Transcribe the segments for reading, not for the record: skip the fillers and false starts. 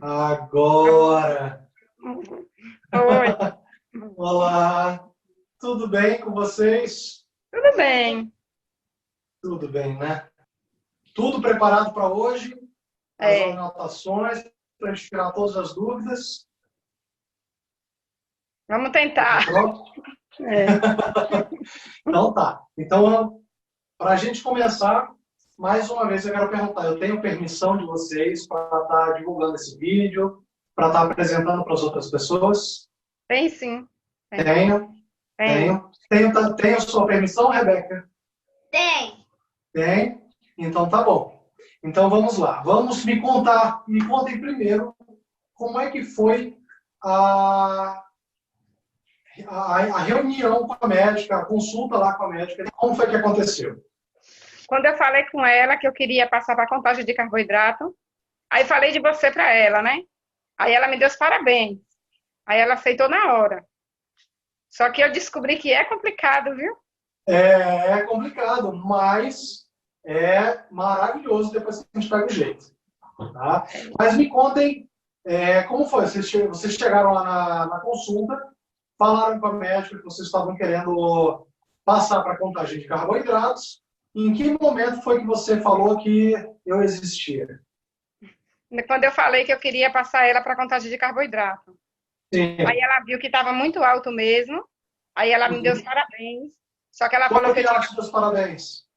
Agora! Oi, Olá! Tudo bem com vocês? tudo bem? Tudo bem, né? Tudo preparado para hoje? As É, anotações, para a gente tirar todas as dúvidas? vamos Tudo tentar. pronto? É, Então tá. Então, para a gente começar, mais uma vez eu quero perguntar, eu tenho permissão de vocês para estar divulgando esse vídeo, para estar apresentando para as outras pessoas? tem sim, tem, Tenho, tem. tenho sua permissão, Rebeca? Tem. Tem? Então tá bom. Então vamos lá. Vamos me contem primeiro como é que foi a, a reunião com a médica, a consulta lá com a médica. Como foi que aconteceu? Quando eu falei com ela que eu queria passar para contagem de carboidrato, aí falei de você para ela, né? Aí ela me deu os parabéns. Aí ela aceitou na hora. Só que eu descobri que é complicado, viu? É complicado, mas é maravilhoso depois que a gente pega o jeito. Tá? Mas me contem como foi. Vocês chegaram lá na consulta, falaram com a médica que vocês estavam querendo passar para a contagem de carboidratos. Em que momento foi que você falou que eu existia? Quando eu falei que eu queria passar ela para contagem de carboidrato. Aí Sim. ela viu que estava muito alto mesmo. Aí ela me deu os Uhum. parabéns. Só que ela falou Quando que eu que ela tinha. te deu os parabéns?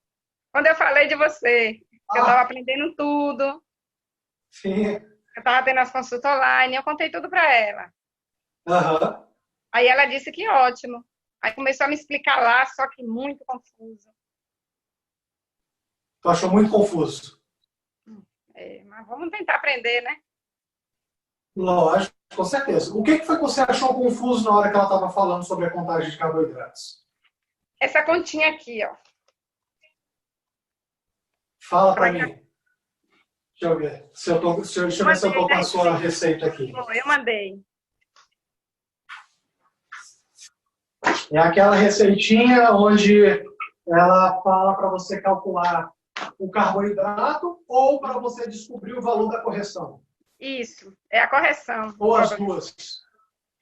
Quando eu falei de você, que eu estava Ah, aprendendo tudo, sim. eu estava tendo as consultas online, eu contei tudo para ela. Aham. Aí ela disse que ótimo. Aí começou a me explicar lá, só que muito confuso. Tu achou muito confuso? É, mas vamos tentar aprender, né? Lógico, com certeza. O que foi que você achou confuso na hora que ela estava falando sobre a contagem de carboidratos? Essa continha aqui, ó. Fala para Vai, mim. Deixa eu ver. Deixa eu ver se eu mandei tô com na a sua receita. receita aqui. Eu mandei. É aquela receitinha onde ela fala para você calcular o carboidrato ou para você descobrir o valor da correção. Isso, é a correção. O Ou as problema. duas.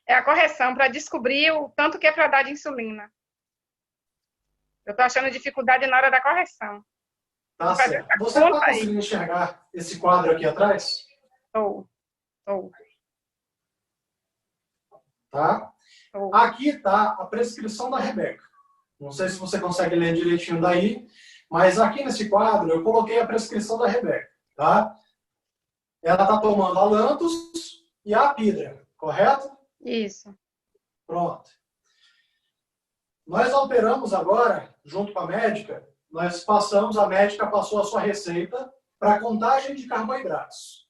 É a correção para descobrir o tanto que é para dar de insulina. Eu tô achando dificuldade na hora da correção. Tá De fazer certo. essa Você está conta aí. conseguindo enxergar esse quadro aqui atrás? Tô, tô, Tá? tô. Aqui está a prescrição da Rebeca. Não sei se você consegue ler direitinho daí, mas aqui nesse quadro eu coloquei a prescrição da Rebeca. Tá? Ela está tomando a Lantus e a Apidra, correto? Isso. Pronto. Nós alteramos agora, junto com a médica, a médica passou a sua receita para contagem de carboidratos.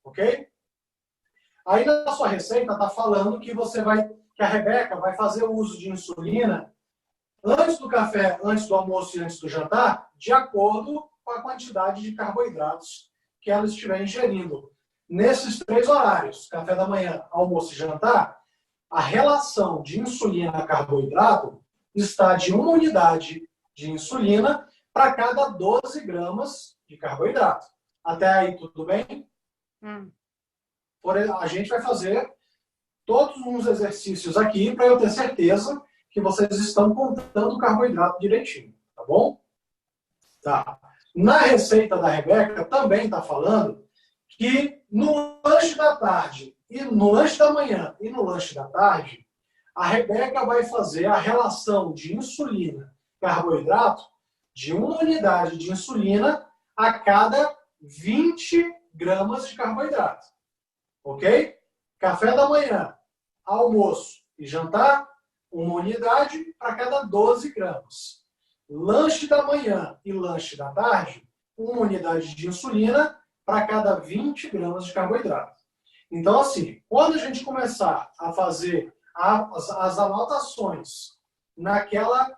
Ok? Aí na sua receita está falando que que a Rebeca vai fazer o uso de insulina antes do café, antes do almoço e antes do jantar, de acordo com a quantidade de carboidratos que ela estiver ingerindo. Nesses 3 horários, café da manhã, almoço e jantar, a relação de insulina a carboidrato está de 1 unidade de insulina para cada 12 gramas de carboidrato. Até aí, tudo bem? A gente vai fazer todos uns exercícios aqui para eu ter certeza que vocês estão contando o carboidrato direitinho, tá bom? Tá. Na receita da Rebeca também está falando que no lanche da tarde, e no lanche da manhã e no lanche da tarde, a Rebeca vai fazer a relação de insulina carboidrato de 1 unidade de insulina a cada 20 gramas de carboidrato. Ok? Café da manhã, almoço e jantar, 1 unidade para cada 12 gramas. Lanche da manhã e lanche da tarde, 1 unidade de insulina para cada 20 gramas de carboidrato. Então, assim, quando a gente começar a fazer as anotações naquela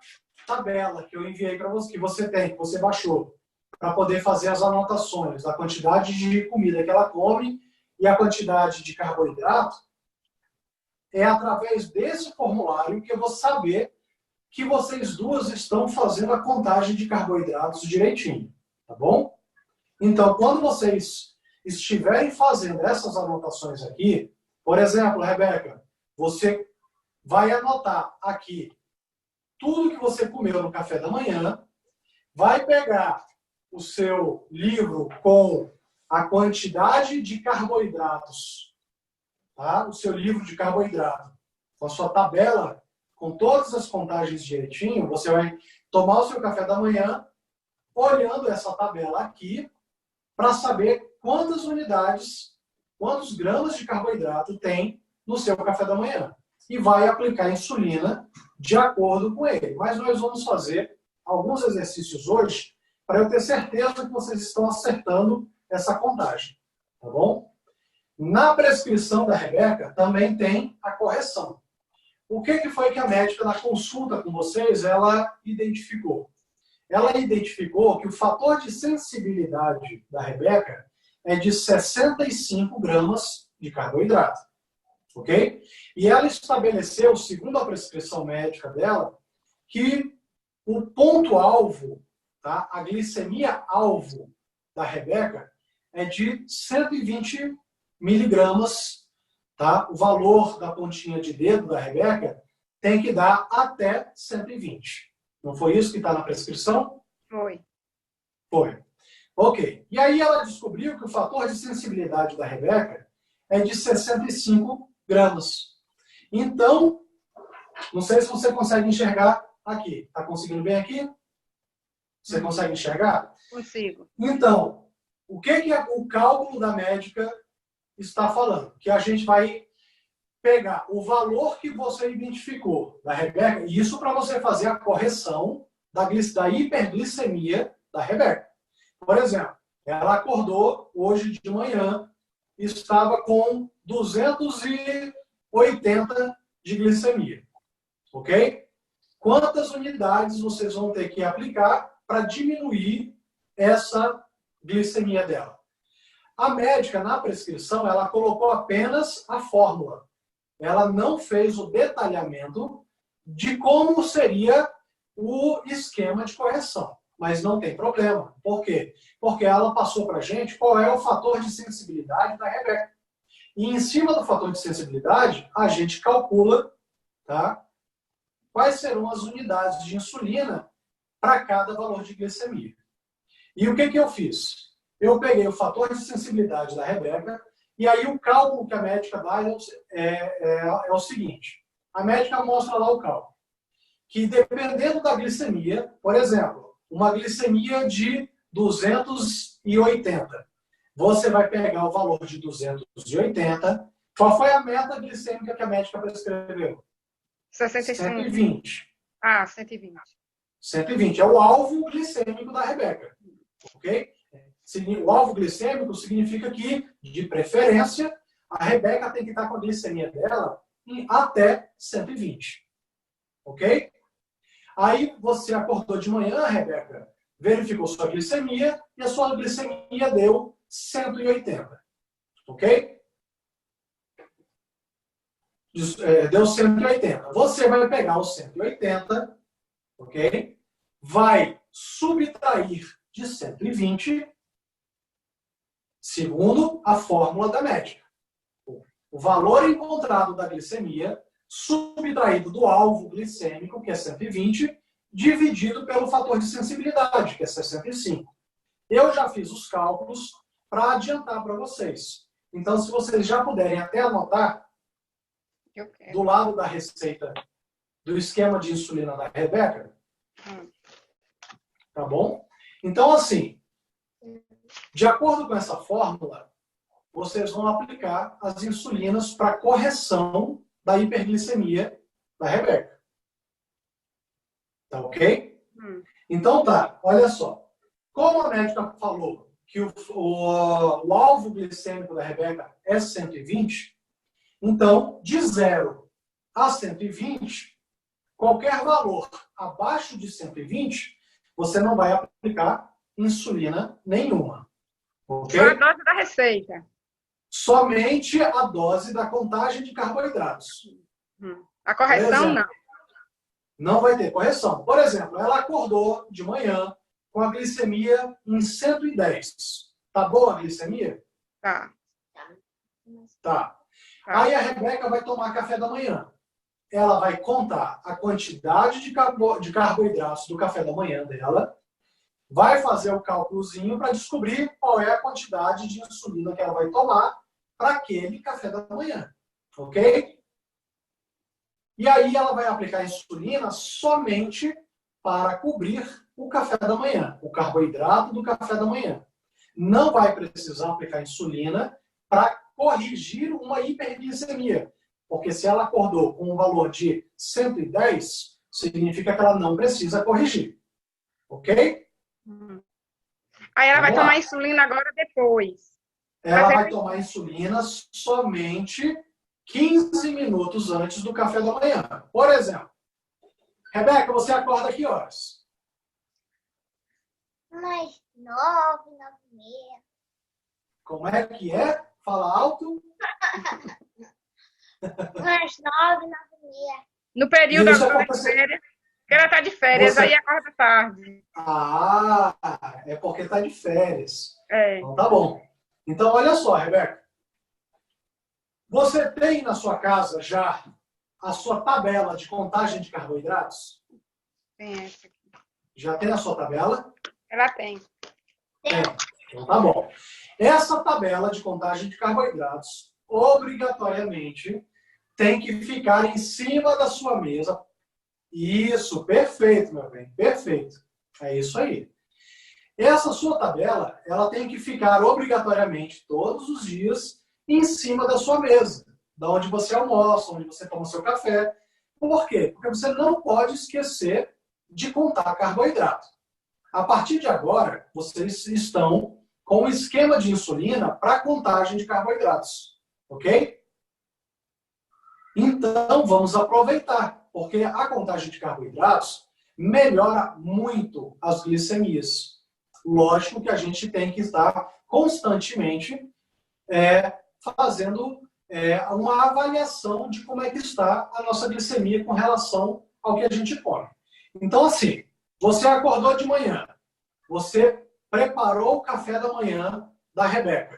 tabela que eu enviei para você, que você tem, que você baixou, para poder fazer as anotações da quantidade de comida que ela come e a quantidade de carboidrato, é através desse formulário que eu vou saber que vocês duas estão fazendo a contagem de carboidratos direitinho, tá bom? Então, quando vocês estiverem fazendo essas anotações aqui, por exemplo, Rebeca, você vai anotar aqui tudo que você comeu no café da manhã, vai pegar o seu livro com a quantidade de carboidratos, tá? O seu livro de carboidrato, com a sua tabela, com todas as contagens direitinho, você vai tomar o seu café da manhã, olhando essa tabela aqui, para saber quantas unidades, quantos gramas de carboidrato tem no seu café da manhã. E vai aplicar insulina de acordo com ele. Mas nós vamos fazer alguns exercícios hoje para eu ter certeza que vocês estão acertando essa contagem. Tá bom? Na prescrição da Rebeca também tem a correção. O que foi que a médica, na consulta com vocês, ela identificou? Ela identificou que o fator de sensibilidade da Rebeca é de 65 gramas de carboidrato. Ok? E ela estabeleceu, segundo a prescrição médica dela, que o ponto-alvo, tá? A glicemia-alvo da Rebeca é de 120 miligramas. Tá? O valor da pontinha de dedo da Rebeca tem que dar até 120. Não foi isso que está na prescrição? Foi. Foi. Ok. E aí ela descobriu que o fator de sensibilidade da Rebeca é de 65 gramas. Então, não sei se você consegue enxergar aqui. Está conseguindo bem aqui? Você consegue enxergar? Consigo. Então, o que o cálculo da médica está falando? Que a gente vai pegar o valor que você identificou da Rebeca, e isso para você fazer a correção da hiperglicemia da Rebeca. Por exemplo, ela acordou hoje de manhã e estava com 280 de glicemia. Ok? Quantas unidades vocês vão ter que aplicar para diminuir essa glicemia dela? A médica, na prescrição, ela colocou apenas a fórmula. Ela não fez o detalhamento de como seria o esquema de correção. Mas não tem problema. Por quê? Porque ela passou para a gente qual é o fator de sensibilidade da Rebeca. E em cima do fator de sensibilidade, a gente calcula, tá, quais serão as unidades de insulina para cada valor de glicemia. E o que eu fiz? Eu peguei o fator de sensibilidade da Rebeca, e aí o cálculo que a médica dá é o seguinte. A médica mostra lá o cálculo. Que dependendo da glicemia, por exemplo, uma glicemia de 280. Você vai pegar o valor de 280. Qual foi a meta glicêmica que a médica prescreveu? 65. 120. Ah, 120. 120 é o alvo glicêmico da Rebeca. Ok? O alvo glicêmico significa que, de preferência, a Rebeca tem que estar com a glicemia dela em até 120. Ok? Aí você acordou de manhã, Rebeca, verificou sua glicemia e a sua glicemia deu 180. Ok? Deu 180. Você vai pegar o 180, ok? Vai subtrair de 120, segundo a fórmula da médica. O valor encontrado da glicemia subtraído do alvo glicêmico, que é 120, dividido pelo fator de sensibilidade, que é 65. Eu já fiz os cálculos para adiantar para vocês. Então, se vocês já puderem até anotar, do lado da receita do esquema de insulina da Rebeca, tá bom? Então, assim, de acordo com essa fórmula, vocês vão aplicar as insulinas para correção da hiperglicemia da Rebeca. Tá ok? Então tá, olha só. Como a médica falou que o alvo glicêmico da Rebeca é 120, então, de 0 a 120, qualquer valor abaixo de 120, você não vai aplicar insulina nenhuma. Ok? Só a dose da receita. Somente a dose da contagem de carboidratos. A correção, não. Não vai ter correção. Por exemplo, ela acordou de manhã com a glicemia em 110. Tá boa a glicemia? Tá. Tá. Aí a Rebeca vai tomar café da manhã. Ela vai contar a quantidade de carboidratos do café da manhã dela, vai fazer o cálculozinho para descobrir qual é a quantidade de insulina que ela vai tomar para aquele café da manhã. Ok? E aí ela vai aplicar insulina somente para cobrir o café da manhã, o carboidrato do café da manhã. Não vai precisar aplicar insulina para corrigir uma hiperglicemia. Porque se ela acordou com um valor de 110, significa que ela não precisa corrigir. Ok? Aí ela vai Vamos lá. tomar insulina agora depois. Ela vai tomar insulina somente 15 minutos antes do café da manhã. Por exemplo, Rebeca, você acorda que horas? Umas 9, 9h30. Como é que é? Fala alto. Umas 9, 9h30. No período Isso agora de acontece- férias, porque ela tá de férias, Você- aí acorda tarde. Ah, é porque está de férias. É. Então tá bom. Então olha só, Rebeca. Você tem na sua casa já a sua tabela de contagem de carboidratos? Tem essa aqui. Já tem a sua tabela? Ela tem. Tem. Então tá bom. Essa tabela de contagem de carboidratos, obrigatoriamente, tem que ficar em cima da sua mesa. Isso, perfeito, meu bem, perfeito. É isso aí. Essa sua tabela, ela tem que ficar obrigatoriamente todos os dias em cima da sua mesa, da onde você almoça, onde você toma seu café. Por quê? Porque você não pode esquecer de contar carboidrato. A partir de agora, vocês estão com um esquema de insulina para contagem de carboidratos, ok? Então, vamos aproveitar, porque a contagem de carboidratos melhora muito as glicemias. Lógico que a gente tem que estar constantemente fazendo uma avaliação de como é que está a nossa glicemia com relação ao que a gente come. Então, assim, você acordou de manhã, você preparou o café da manhã da Rebeca,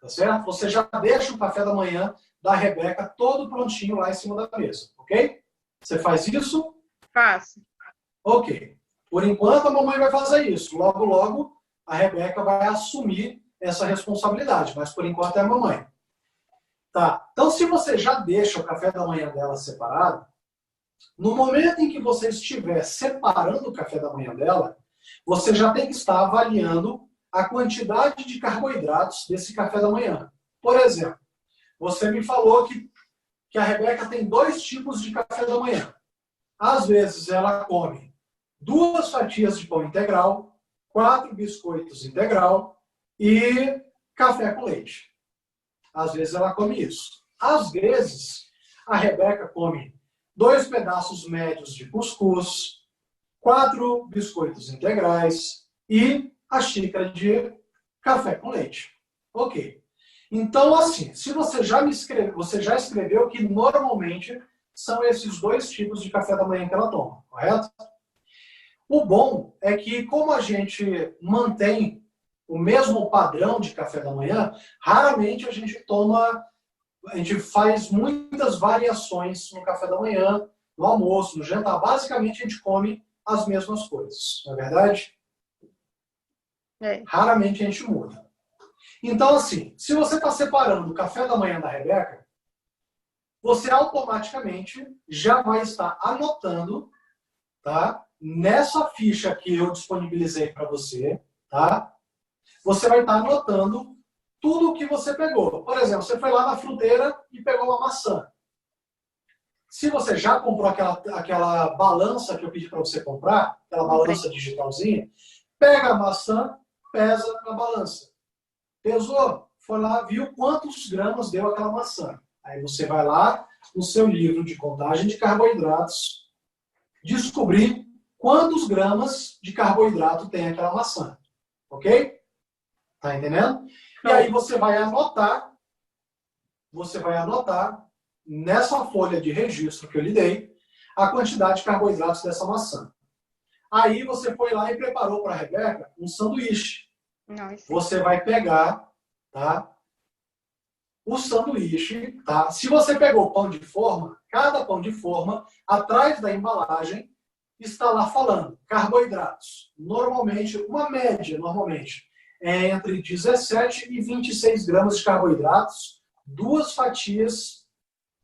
tá certo? Você já deixa o café da manhã da Rebeca todo prontinho lá em cima da mesa, ok? Você faz isso? Faço. Ok. Por enquanto, a mamãe vai fazer isso. Logo, logo, a Rebeca vai assumir essa responsabilidade, mas por enquanto é a mamãe. Tá. Então, se você já deixa o café da manhã dela separado, no momento em que você estiver separando o café da manhã dela, você já tem que estar avaliando a quantidade de carboidratos desse café da manhã. Por exemplo, você me falou que a Rebeca tem 2 tipos de café da manhã. Às vezes ela come 2 fatias de pão integral, 4 biscoitos integral e café com leite. Às vezes ela come isso. Às vezes a Rebeca come 2 pedaços médios de cuscuz, 4 biscoitos integrais e a xícara de café com leite. Ok. Então, assim, se você já escreveu que normalmente são esses 2 tipos de café da manhã que ela toma, correto? O bom é que, como a gente mantém o mesmo padrão de café da manhã, raramente a gente faz muitas variações no café da manhã, no almoço, no jantar. Basicamente, a gente come as mesmas coisas, não é verdade? Raramente a gente muda. Então, assim, se você está separando o café da manhã da Rebeca, você automaticamente já vai estar anotando, tá? Nessa ficha que eu disponibilizei para você, tá? Você vai estar anotando tudo o que você pegou. Por exemplo, você foi lá na fruteira e pegou uma maçã. Se você já comprou aquela balança que eu pedi para você comprar, aquela balança digitalzinha, pega a maçã, pesa na balança. Pesou, foi lá, viu quantos gramas deu aquela maçã. Aí você vai lá no seu livro de contagem de carboidratos, descobrir quantos gramas de carboidrato tem aquela maçã. Ok? Tá entendendo? E aí você vai anotar nessa folha de registro que eu lhe dei a quantidade de carboidratos dessa maçã. Aí você foi lá e preparou para a Rebeca um sanduíche. Você vai pegar, tá? o sanduíche, tá? Se você pegou pão de forma, cada pão de forma, atrás da embalagem, está lá falando carboidratos. Normalmente, uma média, normalmente, é entre 17 e 26 gramas de carboidratos, 2 fatias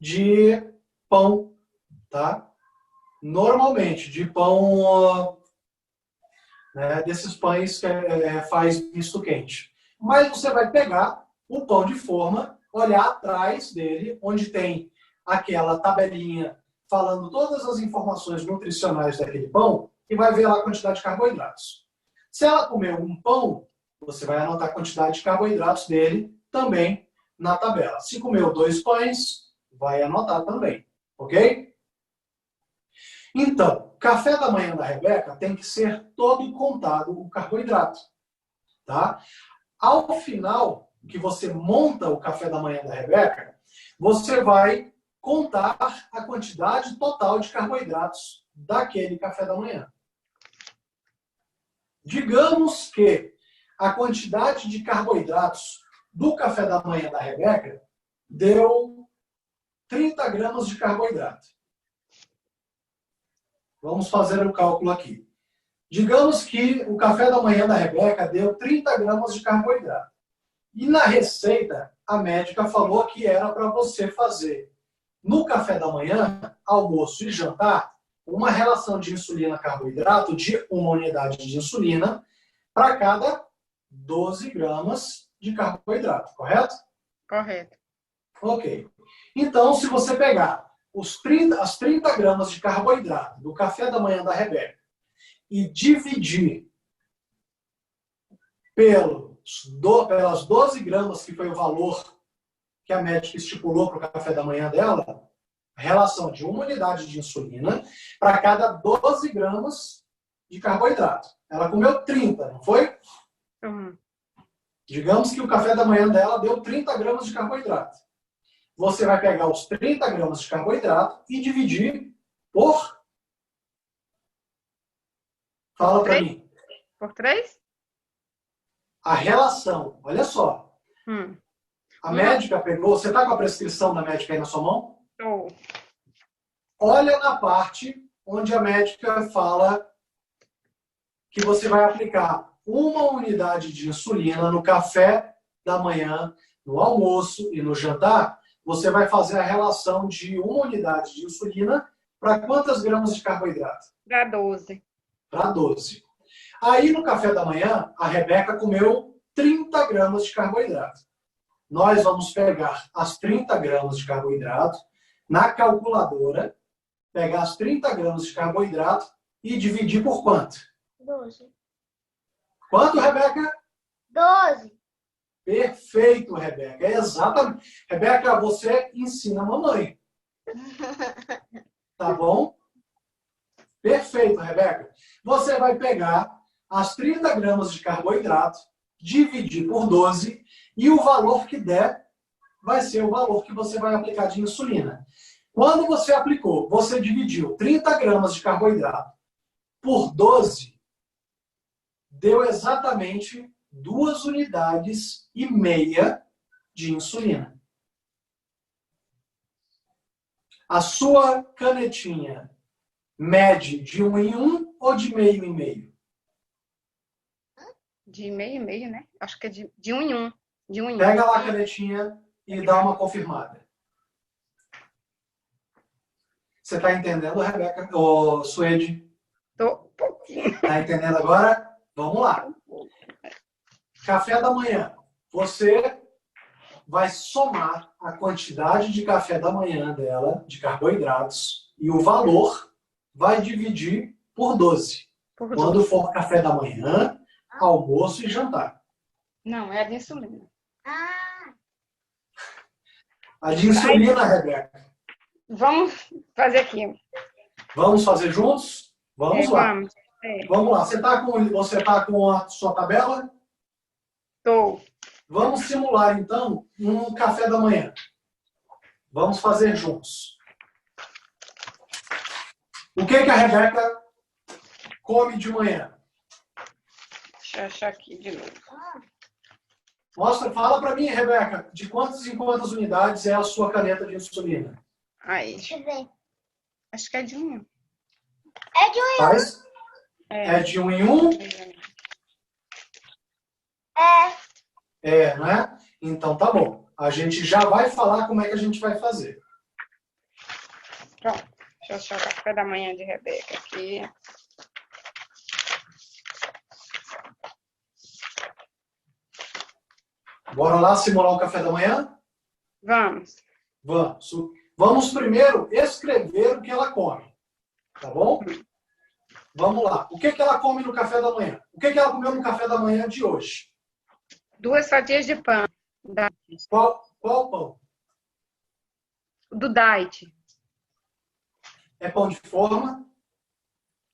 de pão, tá? Normalmente, de pão, né, desses pães que faz misto quente. Mas você vai pegar o pão de forma, olhar atrás dele, onde tem aquela tabelinha falando todas as informações nutricionais daquele pão, e vai ver lá a quantidade de carboidratos. Se ela comer um pão, você vai anotar a quantidade de carboidratos dele também na tabela. Se comeu 2 pães, vai anotar também, ok? Então, café da manhã da Rebeca tem que ser todo contado o carboidrato, tá? Ao final, que você monta o café da manhã da Rebeca, você vai contar a quantidade total de carboidratos daquele café da manhã. Digamos que a quantidade de carboidratos do café da manhã da Rebeca deu 30 gramas de carboidrato. Vamos fazer o cálculo aqui. Digamos que o café da manhã da Rebeca deu 30 gramas de carboidrato. E na receita, a médica falou que era para você fazer no café da manhã, almoço e jantar, uma relação de insulina-carboidrato de 1 unidade de insulina para cada 12 gramas de carboidrato, correto? Correto. Ok. Então, se você pegar as 30 gramas de carboidrato do café da manhã da Rebeca e dividir pelas 12 gramas, que foi o valor que a médica estipulou para o café da manhã dela, relação de 1 unidade de insulina para cada 12 gramas de carboidrato. Ela comeu 30, não foi? Uhum. Digamos que o café da manhã dela deu 30 gramas de carboidrato. Você vai pegar os 30 gramas de carboidrato e dividir por... Fala para mim. Por 3? A relação, olha só. A médica pegou... Você está com a prescrição da médica aí na sua mão? Estou. Olha na parte onde a médica fala que você vai aplicar 1 unidade de insulina no café da manhã, no almoço e no jantar. Você vai fazer a relação de 1 unidade de insulina para quantas gramas de carboidrato? Para 12. Para 12. Aí no café da manhã, a Rebeca comeu 30 gramas de carboidrato. Nós vamos pegar as 30 gramas de carboidrato na calculadora, pegar as 30 gramas de carboidrato e dividir por quanto? 12. Quanto, Rebeca? 12. Perfeito, Rebeca. Exatamente. Rebeca, você ensina a mamãe. Tá bom? Perfeito, Rebeca. Você vai pegar as 30 gramas de carboidrato, dividir por 12 e o valor que der vai ser o valor que você vai aplicar de insulina. Quando você aplicou, você dividiu 30 gramas de carboidrato por 12, deu exatamente 2 unidades e meia de insulina. A sua canetinha mede de 1 em 1 ou de meio em meio? De meio em meio, né? Acho que é de 1 em 1. De 1 em 1. Pega lá a canetinha e dá uma confirmada. Você está entendendo, Rebeca? Ô, Suede? Tô um pouquinho. Está entendendo agora? Vamos lá. Café da manhã. Você vai somar a quantidade de café da manhã dela, de carboidratos, e o valor vai dividir por 12. Por Quando 12. for café da manhã, almoço e jantar. Não, é a de insulina. Ah, A de insulina, Rebeca. Vamos fazer aqui. Vamos fazer juntos? Vamos lá. Vamos. Vamos lá. Você tá com a sua tabela? Tô. Vamos simular, então, um café da manhã. Vamos fazer juntos. O que a Rebeca come de manhã? Deixa eu achar aqui de novo. Mostra, fala para mim, Rebeca, de quantas em quantas unidades é a sua caneta de insulina? Aí, Deixa eu ver. acho que é de 1. É de um. Faz? É de 1 em 1? É. Não é? Então tá bom. A gente já vai falar como é que a gente vai fazer. Pronto. Deixa eu achar o café da manhã de Rebeca aqui. Bora lá simular o café da manhã? Vamos. Vamos. Vamos primeiro escrever o que ela come. Tá bom? Vamos lá. O que ela come no café da manhã? O que ela comeu no café da manhã de hoje? 2 fatias de pão. Qual pão? Do Diet. É pão de forma?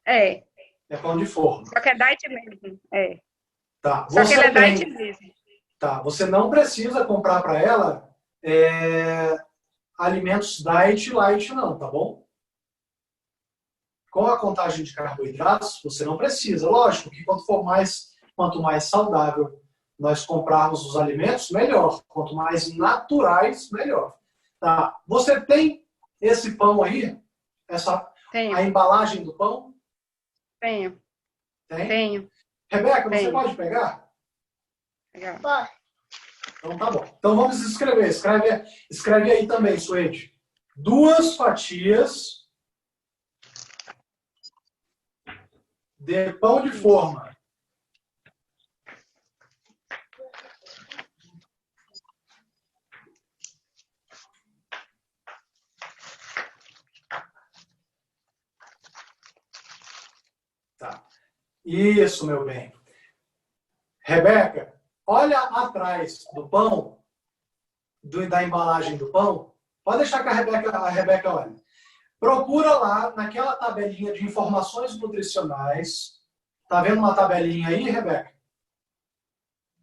É. É pão de forma. Só que é Diet mesmo. É. Tá. Só que ele é Diet tem... mesmo. Tá. Você não precisa comprar para ela alimentos diet light, não, tá bom? Com a contagem de carboidratos, você não precisa. Lógico que quanto mais saudável nós comprarmos os alimentos, melhor. Quanto mais naturais, melhor. Tá. Você tem esse pão aí? Tenho. A embalagem do pão? Tenho. Tem? Tenho. Rebeca, você Tenho. pode pegar? Legal. Pode. Então tá bom. Então vamos escrever. Escreve aí também, Suede. 2 fatias de pão de forma. Tá. Isso, meu bem. Rebeca, olha atrás do pão, da embalagem do pão. Pode deixar que a Rebeca olhe. Procura lá naquela tabelinha de informações nutricionais. Tá vendo uma tabelinha aí, Rebeca?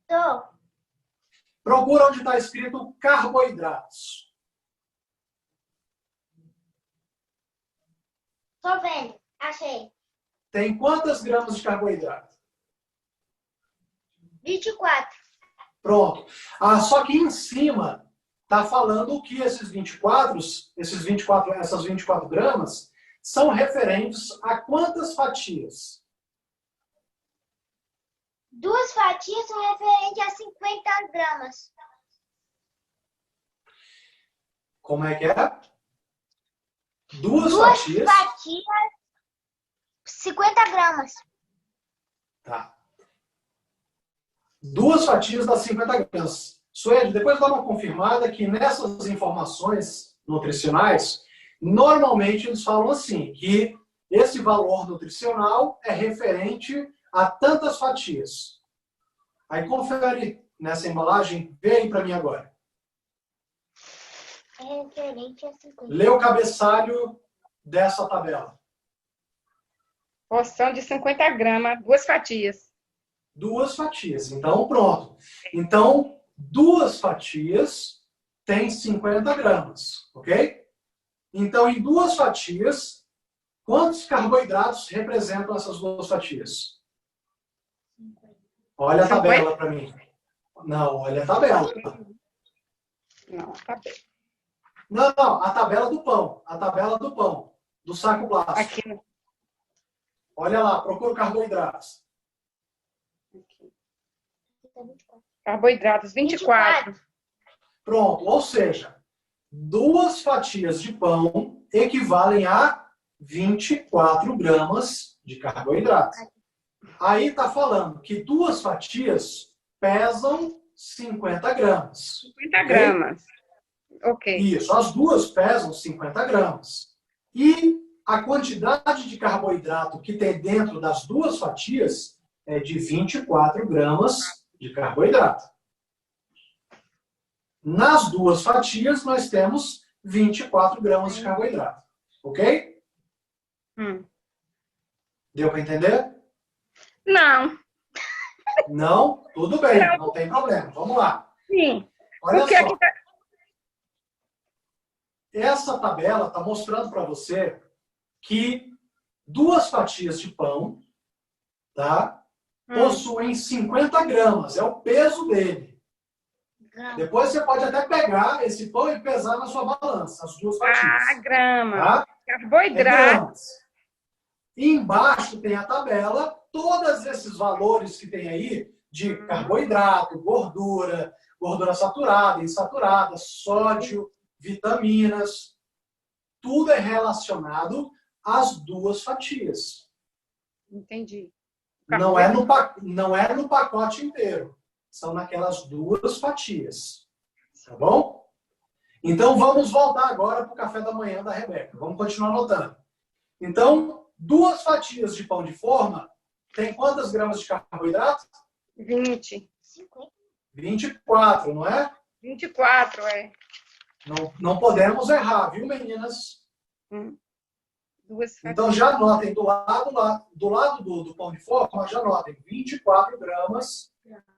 Tô. Procura onde está escrito carboidratos. Tô vendo. Achei. Tem quantas gramas de carboidrato? 24. Pronto. Só que em cima está falando que essas 24 gramas são referentes a quantas fatias? 2 fatias são referentes a 50 gramas. Como é que é? Duas 2 fatias. fatias, 50 gramas. Tá. 2 fatias dá 50 gramas. Suede, depois dá uma confirmada que nessas informações nutricionais, normalmente eles falam assim, que esse valor nutricional é referente a tantas fatias. Aí confere nessa embalagem, vê aí para mim agora. É referente a 50. Lê o cabeçalho dessa tabela. Porção de 50 gramas, 2 fatias. 2 fatias. Então, pronto. Então, 2 fatias tem 50 gramas, ok? Então, em 2 fatias, quantos carboidratos representam essas 2 fatias? Olha a tabela para mim. Não, olha a tabela. Não, tá bem. Não, a tabela do pão. A tabela do pão. Do saco plástico. Aqui. Olha lá, procura carboidratos. Aqui. Carboidratos, 24. Pronto, ou seja, 2 fatias de pão equivalem a 24 gramas de carboidrato. Aí está falando que 2 fatias pesam 50 gramas. 50 gramas. Ok. Isso, as duas pesam 50 gramas. E a quantidade de carboidrato que tem dentro das 2 fatias é de 24 gramas de carboidrato. Nas 2 fatias, nós temos 24 gramas de carboidrato. Ok? Deu para entender? Não. Não? Tudo bem, não tem problema. Vamos lá. Sim. Olha Porque só. aqui Essa tabela está mostrando para você que 2 fatias de pão, tá, possuem 50 gramas. É o peso dele. Depois você pode até pegar esse pão e pesar na sua balança, as duas fatias. Ah, grama. Tá? Carboidrato. gramas. E embaixo tem a tabela, todos esses valores que tem aí de carboidrato, gordura, gordura saturada, insaturada, sódio, vitaminas, tudo é relacionado às duas fatias. Entendi. Não é no pacote inteiro. São naquelas duas fatias. Tá bom? Então, vamos voltar agora para o café da manhã da Rebeca. Vamos continuar anotando. Então, 2 fatias de pão de forma tem quantas gramas de carboidrato? 20. 24, não é? 24, é. Não podemos errar, viu, meninas? 2 fatias. Então, já anotem do lado do pão de forma, já anotem 24 gramas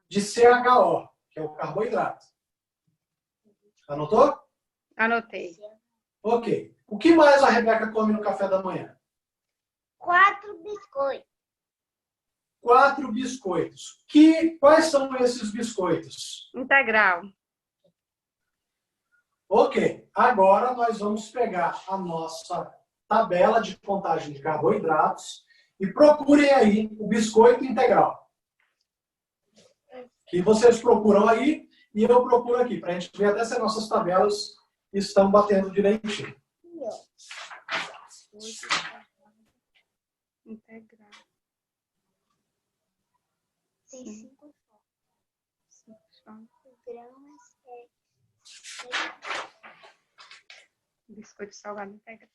de CHO, que é o carboidrato. Anotou? Anotei. Ok. O que mais a Rebeca come no café da manhã? 4 biscoitos. 4 biscoitos. Quais são esses biscoitos? Integral. Ok. Agora nós vamos pegar a nossa tabela de contagem de carboidratos e procurem aí o biscoito integral. Que vocês procuram aí e eu procuro aqui, para a gente ver até se as nossas tabelas estão batendo direitinho. Integral. Tem 5 gramas. Biscoito salgado integral.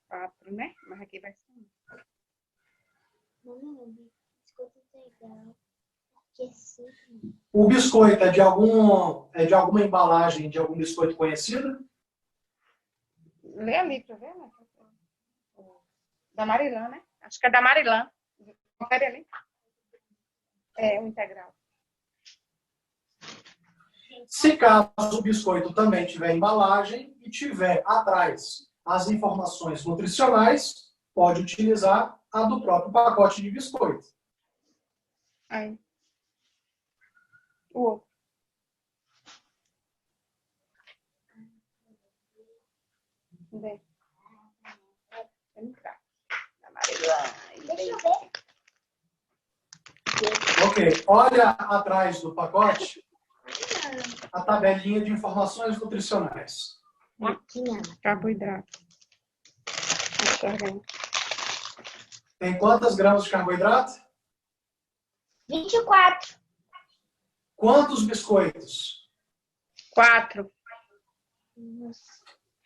4, né? Mas aqui vai ser 1. Não, biscoito integral. Aqui é 5. O biscoito é de alguma embalagem de algum biscoito conhecido? Lê ali pra ver, né? Da Marilã, né? Acho que é da Marilã. Confere ali. É, o integral. Se caso o biscoito também tiver embalagem e tiver atrás as informações nutricionais, pode utilizar a do próprio pacote de biscoito. Aí. O outro. Vê. Da Marilã. Deixa eu ver. Ok. Olha atrás do pacote a tabelinha de informações nutricionais. Aqui, Ana. Carboidrato. Tem quantas gramas de carboidrato? 24. Quantos biscoitos? 4.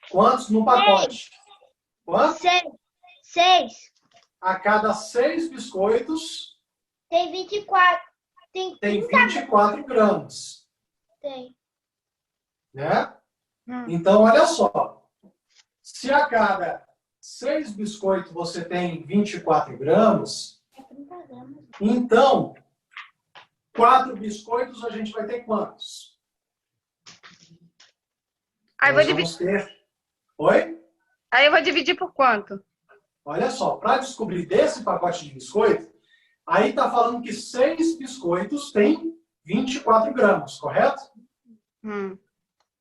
Quantos no pacote? Quantos? 6. A cada 6 biscoitos Tem 24. tem 24 gramas. Tem. Né? Então, olha só. Se a cada 6 biscoitos você tem 24 gramas, É 30 gramas. então, 4 biscoitos a gente vai ter quantos? Aí Nós vou vamos dividir. ter... Oi? Aí eu vou dividir por quanto? Olha só, para descobrir desse pacote de biscoito, aí está falando que 6 biscoitos têm 24 gramas, correto?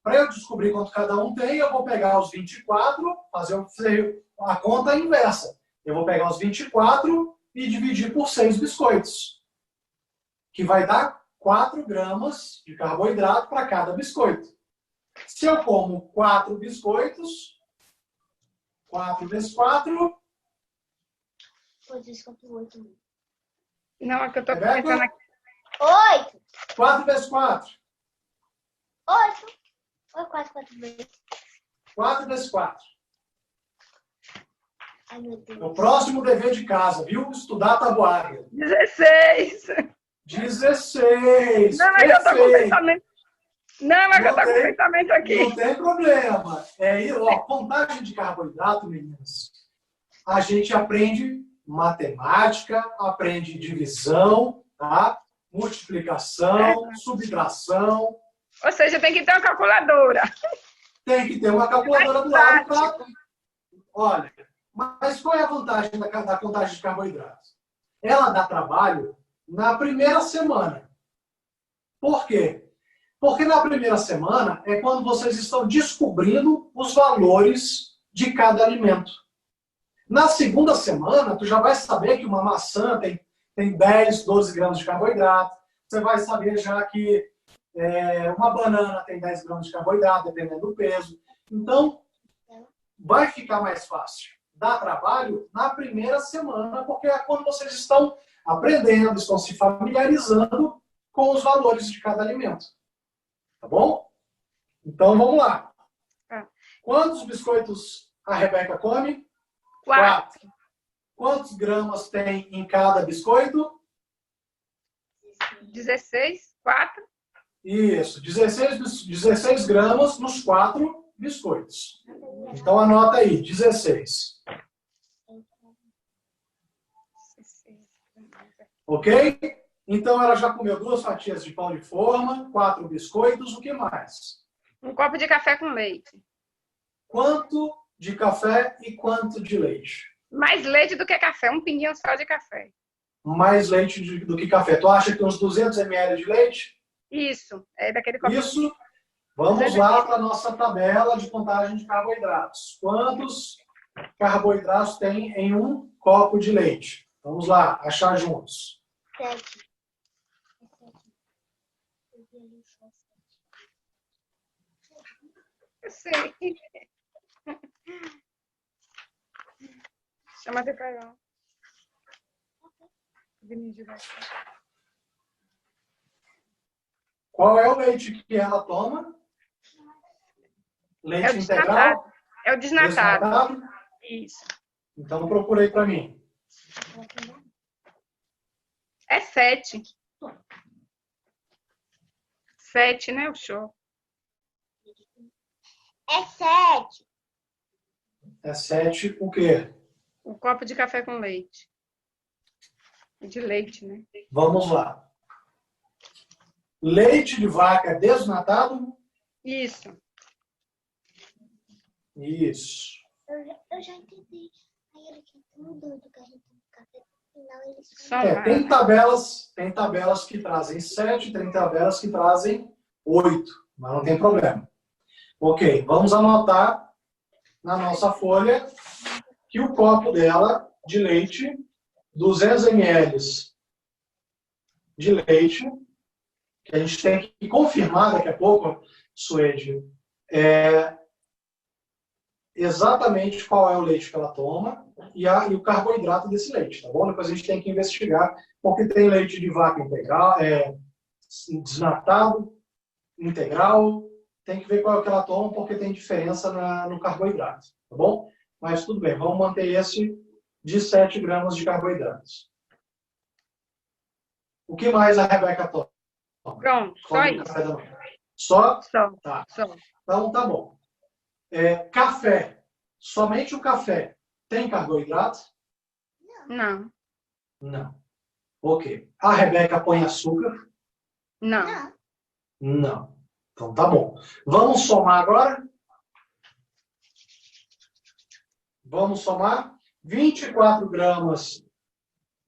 Para eu descobrir quanto cada um tem, eu vou pegar os 24, fazer a conta inversa. Eu vou pegar os 24 e dividir por 6 biscoitos, que vai dar 4 gramas de carboidrato para cada biscoito. Se eu como 4 biscoitos, 4 vezes 4... Pois isso, 8. Não, é que eu tô Rebeca? pensando aqui. 8. 4 vezes 4. 8. Ou 4 vezes. 4 vezes 4. Ai, meu Deus. O próximo dever de casa, viu? Estudar a tabuada. 16. 16. Não, é que eu tô com Perfeito. pensamento. Não, é que eu tô com pensamento aqui. Não tem problema. Contagem de carboidrato, meninas. A gente aprende matemática, aprende divisão, tá? Multiplicação, subtração. Ou seja, tem que ter uma calculadora. Tem que ter uma calculadora do lado para... Olha, mas qual é a vantagem da contagem de carboidratos? Ela dá trabalho na primeira semana. Por quê? Porque na primeira semana é quando vocês estão descobrindo os valores de cada alimento. Na segunda semana, tu já vai saber que uma maçã tem 10, 12 gramas de carboidrato. Você vai saber já que uma banana tem 10 gramas de carboidrato, dependendo do peso. Então, vai ficar mais fácil. Dá trabalho na primeira semana, porque é quando vocês estão aprendendo, estão se familiarizando com os valores de cada alimento. Tá bom? Então, vamos lá. Quantos biscoitos a Rebeca come? 4. Quantos gramas tem em cada biscoito? 16, 4. Isso, 16 gramas nos 4 biscoitos. Então, anota aí, 16. Ok? Então, ela já comeu 2 fatias de pão de forma, 4 biscoitos, o que mais? Um copo de café com leite. Quanto de café e quanto de leite? Mais leite do que café, um pinguinho só de café. Mais leite do que café. Tu acha que uns 200 ml de leite? Isso, é daquele copo. Isso. Vamos lá para a nossa tabela de contagem de carboidratos. Quantos carboidratos tem em um copo de leite? Vamos lá, achar juntos. 7. Eu sei. Chama de pegão. Qual é o leite que ela toma? Leite integral? É o desnatado. Desnatado? Isso. Então procurei para mim. É 7. 7, né, o show? É 7. É 7 o quê? Um copo de café com leite. De leite, né? Vamos lá. Leite de vaca desnatado? Isso. Isso. Eu já entendi. Aí ele quer tudo do que a gente tem no café. No final eles Tem tabelas que trazem 7, tem tabelas que trazem 8, mas não tem problema. Ok, vamos anotar na nossa folha que o copo dela de leite, 200 ml de leite, que a gente tem que confirmar daqui a pouco, Suede, exatamente qual é o leite que ela toma e o carboidrato desse leite, tá bom? Depois a gente tem que investigar, porque tem leite de vaca integral, desnatado, integral, tem que ver qual é que ela toma, porque tem diferença no carboidrato, tá bom? Mas tudo bem, vamos manter esse de 7 gramas de carboidratos. O que mais a Rebeca toma? Pronto, só isso. Só? Só. Tá. Só. Então, tá bom. Café. Somente o café tem carboidrato? Não. Não. Ok. A Rebeca põe açúcar? Não. Não. Então, tá bom. Vamos somar agora? Vamos somar 24 gramas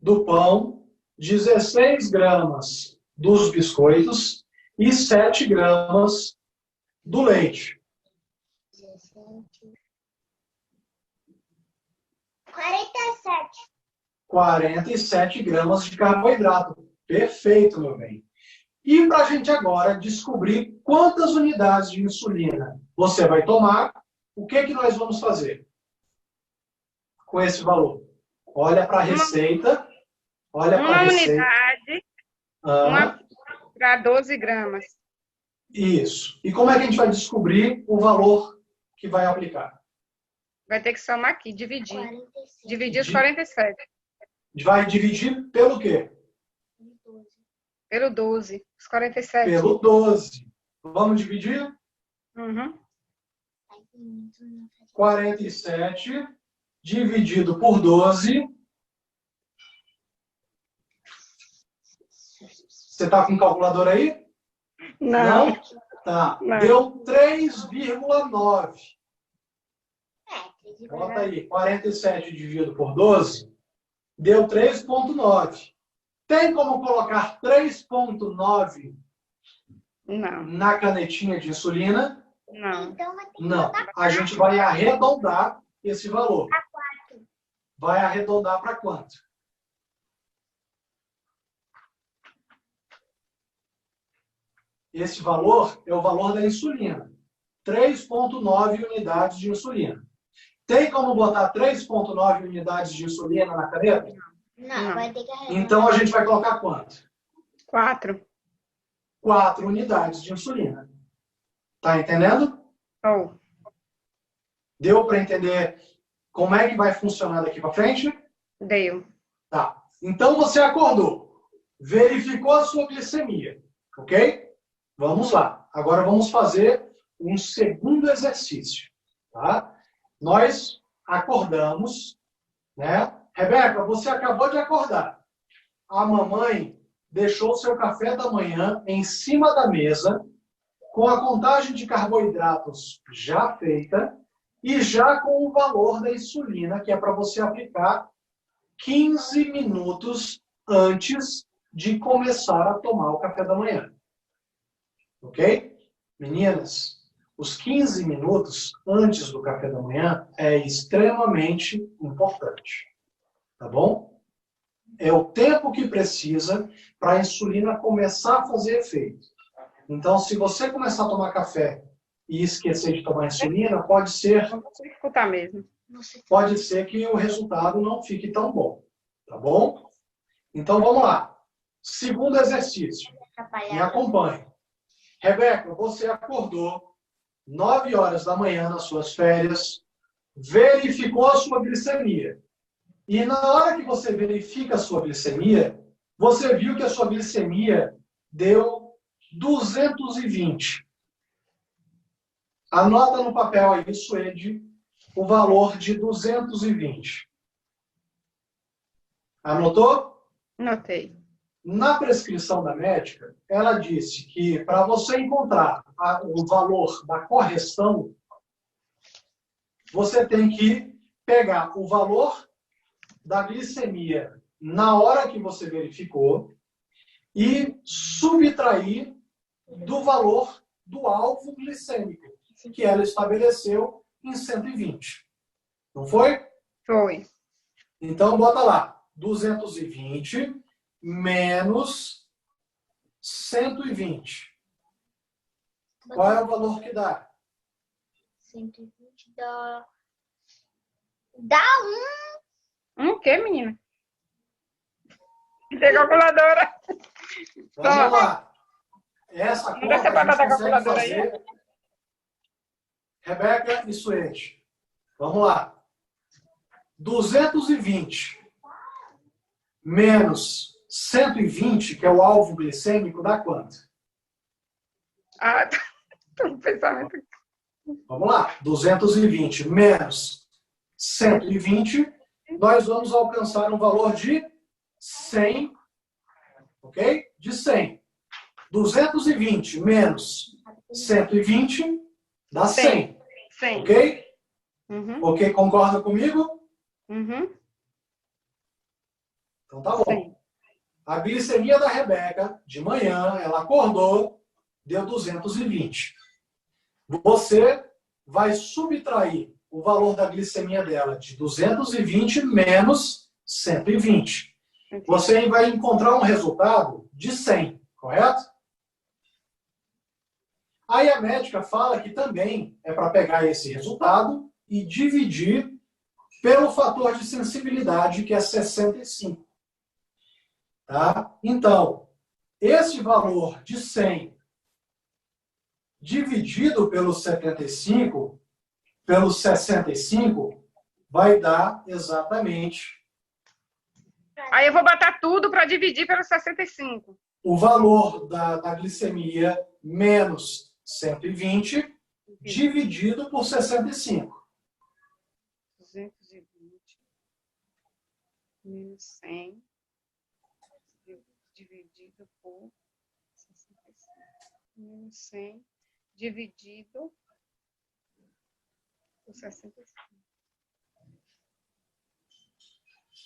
do pão, 16 gramas dos biscoitos e 7 gramas do leite. 47. 47 gramas de carboidrato. Perfeito, meu bem. E para a gente agora descobrir quantas unidades de insulina você vai tomar, o que nós vamos fazer com esse valor? Olha para a receita. Olha para a receita. Unidade. Uma para 12 gramas. Isso. E como é que a gente vai descobrir o valor que vai aplicar? Vai ter que somar aqui, dividir. 47. Dividir os 47. Vai dividir pelo quê? Pelo 12. Os 47. Pelo 12. Vamos dividir? Uhum. 47 dividido por 12. Você está com calculador aí? Não. Tá. Não. Deu 3,9. Bota É, aí. 47 dividido por 12 deu 3,9. Tem como colocar 3,9 Não, Na canetinha de insulina? não. Então vai ter que Não. botar A gente vai arredondar esse valor. 4. Vai arredondar para quanto? Esse valor é o valor da insulina. 3,9 unidades de insulina. Tem como botar 3,9 unidades de insulina na caneta? Não, vai ter que arredondar. Então a gente vai colocar quanto? 4. 4 unidades de insulina. Tá entendendo? Oh, Deu para entender como é que vai funcionar daqui para frente? deu. Tá. Então você acordou, verificou a sua glicemia, ok? Vamos lá. Agora vamos fazer um segundo exercício, tá? Nós acordamos, né? Rebeca, você acabou de acordar. A mamãe deixou o seu café da manhã em cima da mesa, com a contagem de carboidratos já feita e já com o valor da insulina, que é para você aplicar 15 minutos antes de começar a tomar o café da manhã. Ok? Meninas, os 15 minutos antes do café da manhã é extremamente importante. Tá bom? É o tempo que precisa para a insulina começar a fazer efeito. Então, se você começar a tomar café e esquecer de tomar insulina, pode ser Não vou escutar mesmo. pode ser que o resultado não fique tão bom. Tá bom? Então, vamos lá. Segundo exercício. Me acompanhe. Rebeca, você acordou 9 horas da manhã nas suas férias, verificou a sua glicemia. E na hora que você verifica a sua glicemia, você viu que a sua glicemia deu 220. Anota no papel aí, Suede, o valor de 220. Anotou? Notei. Na prescrição da médica, ela disse que para você encontrar o valor da correção, você tem que pegar o valor da glicemia na hora que você verificou e subtrair do valor do alvo glicêmico, que ela estabeleceu em 120. Não foi? Foi. Então, bota lá. 220 menos 120. Qual é o valor que dá? 120 dá O quê, menina? Tem calculadora. Vamos lá. Essa Não conta dá pra a gente botar a consegue calculadora aí? fazer. Rebeca e Suede. Vamos lá. 220 menos 120, que é o alvo glicêmico, dá quanto? Ah, tô no pensamento. Vamos lá. 220 menos 120, nós vamos alcançar um valor de 100, ok? De 100. 220 menos 120 dá 100, 100. ok? Uhum. Ok, concorda comigo? Uhum. Então tá bom. 100. A glicemia da Rebeca, de manhã, ela acordou, deu 220. Você vai subtrair o valor da glicemia dela de 220 menos 120. Você vai encontrar um resultado de 100, correto? Aí a médica fala que também é para pegar esse resultado e dividir pelo fator de sensibilidade, que é 65. Tá? Então, esse valor de 100 dividido pelos 65, pelos 65, vai dar exatamente Aí eu vou botar tudo para dividir pelos 65. o valor da glicemia menos 120 dividido por 65. 220 menos 100 dividido por 65. Menos 100 dividido por 65.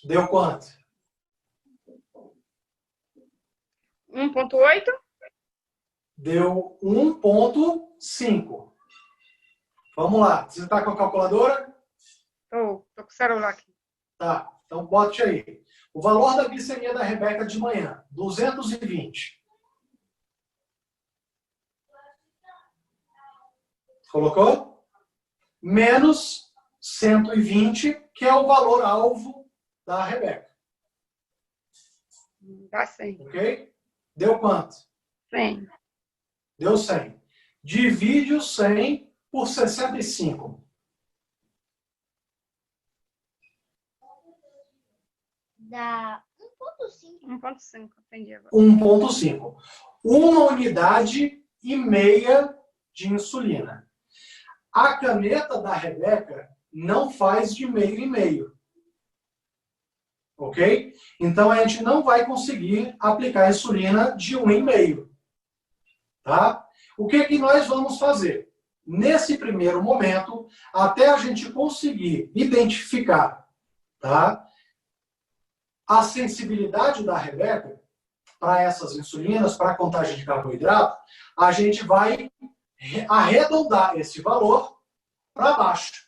Deu quanto? 1,8? Deu 1,5. Vamos lá. Você está com a calculadora? Tô com o celular aqui. Tá. Então, bote aí. O valor da glicemia da Rebeca de manhã, 220. Colocou? Menos 120, que é o valor alvo da Rebeca. Dá 100. Ok? Deu quanto? 100. Deu 100. Divide o 100 por 65. Dá 1,5. 1,5. Entendi agora. 1,5. 1,5 unidade de insulina. A caneta da Rebeca não faz de meio em meio. Ok? Então, a gente não vai conseguir aplicar insulina de 1,5. Tá? O que que nós vamos fazer? Nesse primeiro momento, até a gente conseguir identificar, tá, a sensibilidade da Rebeca para essas insulinas, para a contagem de carboidrato, a gente vai arredondar esse valor para baixo.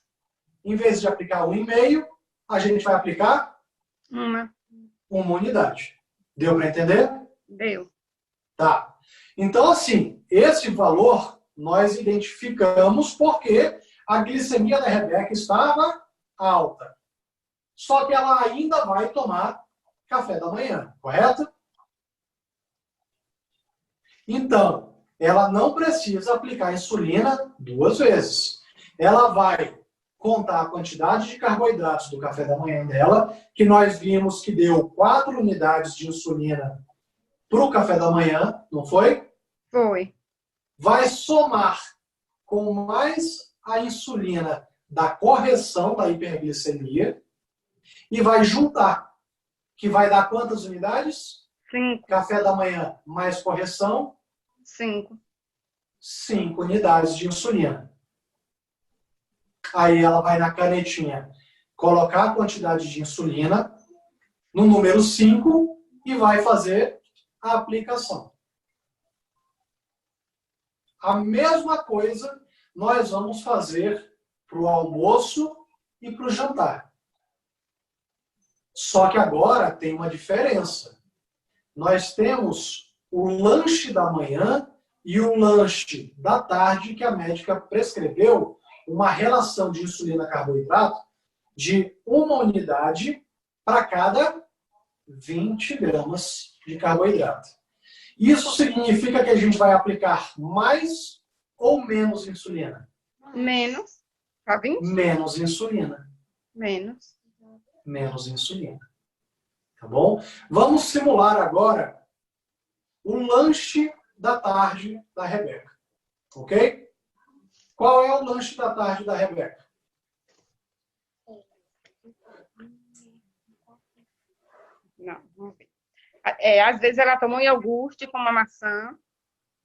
Em vez de aplicar 1,5, a gente vai aplicar uma unidade. Deu para entender? Deu. Tá. Então, assim, esse valor nós identificamos porque a glicemia da Rebeca estava alta. Só que ela ainda vai tomar café da manhã, correto? Então, ela não precisa aplicar insulina 2 vezes. Ela vai contar a quantidade de carboidratos do café da manhã dela, que nós vimos que deu 4 unidades de insulina para o café da manhã, não foi? Foi. Vai somar com mais a insulina da correção da hiperglicemia e vai juntar, que vai dar quantas unidades? 5. Café da manhã mais correção, 5. 5 unidades de insulina. Aí ela vai na canetinha colocar a quantidade de insulina no número 5 e vai fazer a aplicação. A mesma coisa nós vamos fazer para o almoço e para o jantar. Só que agora tem uma diferença. Nós temos o lanche da manhã e o lanche da tarde que a médica prescreveu uma relação de insulina-carboidrato de 1 unidade para cada 20 gramas de carboidrato. Isso significa que a gente vai aplicar mais ou menos insulina? Menos. Tá 20? Menos insulina. Menos. Menos insulina. Tá bom? Vamos simular agora o lanche da tarde da Rebeca. Ok? Qual é o lanche da tarde da Rebeca? Não, vamos ver. Às vezes ela toma um iogurte com uma maçã.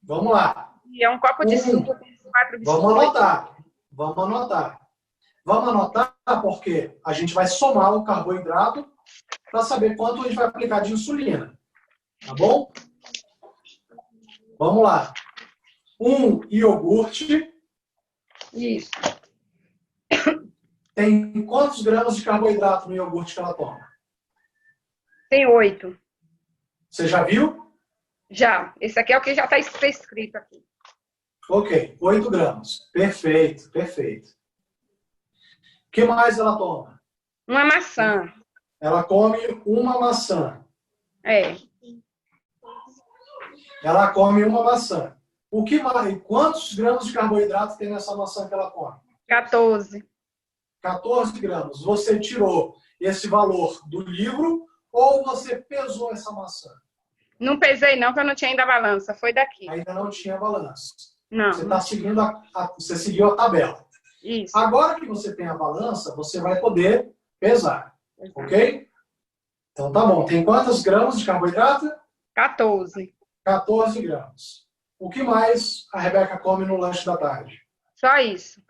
Vamos lá. E é um copo de suco com 4 biscoitos. Vamos anotar. Vamos anotar. Vamos anotar porque a gente vai somar o carboidrato para saber quanto a gente vai aplicar de insulina. Tá bom? Vamos lá. 1 iogurte. Isso. Tem quantos gramas de carboidrato no iogurte que ela toma? Tem 8. Você já viu? Já. Esse aqui é o que já está escrito aqui. Ok, 8 gramas. Perfeito, perfeito. O que mais ela toma? Uma maçã. Ela come uma maçã. É. Ela come uma maçã. O que mais? Quantos gramas de carboidrato tem nessa maçã que ela come? 14. 14 gramas. Você tirou esse valor do livro ou você pesou essa maçã? Não pesei não, porque eu não tinha ainda a balança. Foi daqui. Ainda não tinha balança. Não. Você está seguindo você seguiu a tabela. Isso. Agora que você tem a balança, você vai poder pesar. Ok? Então tá bom. Tem quantos gramas de carboidrato? 14. 14 gramas. O que mais a Rebeca come no lanche da tarde? Só isso.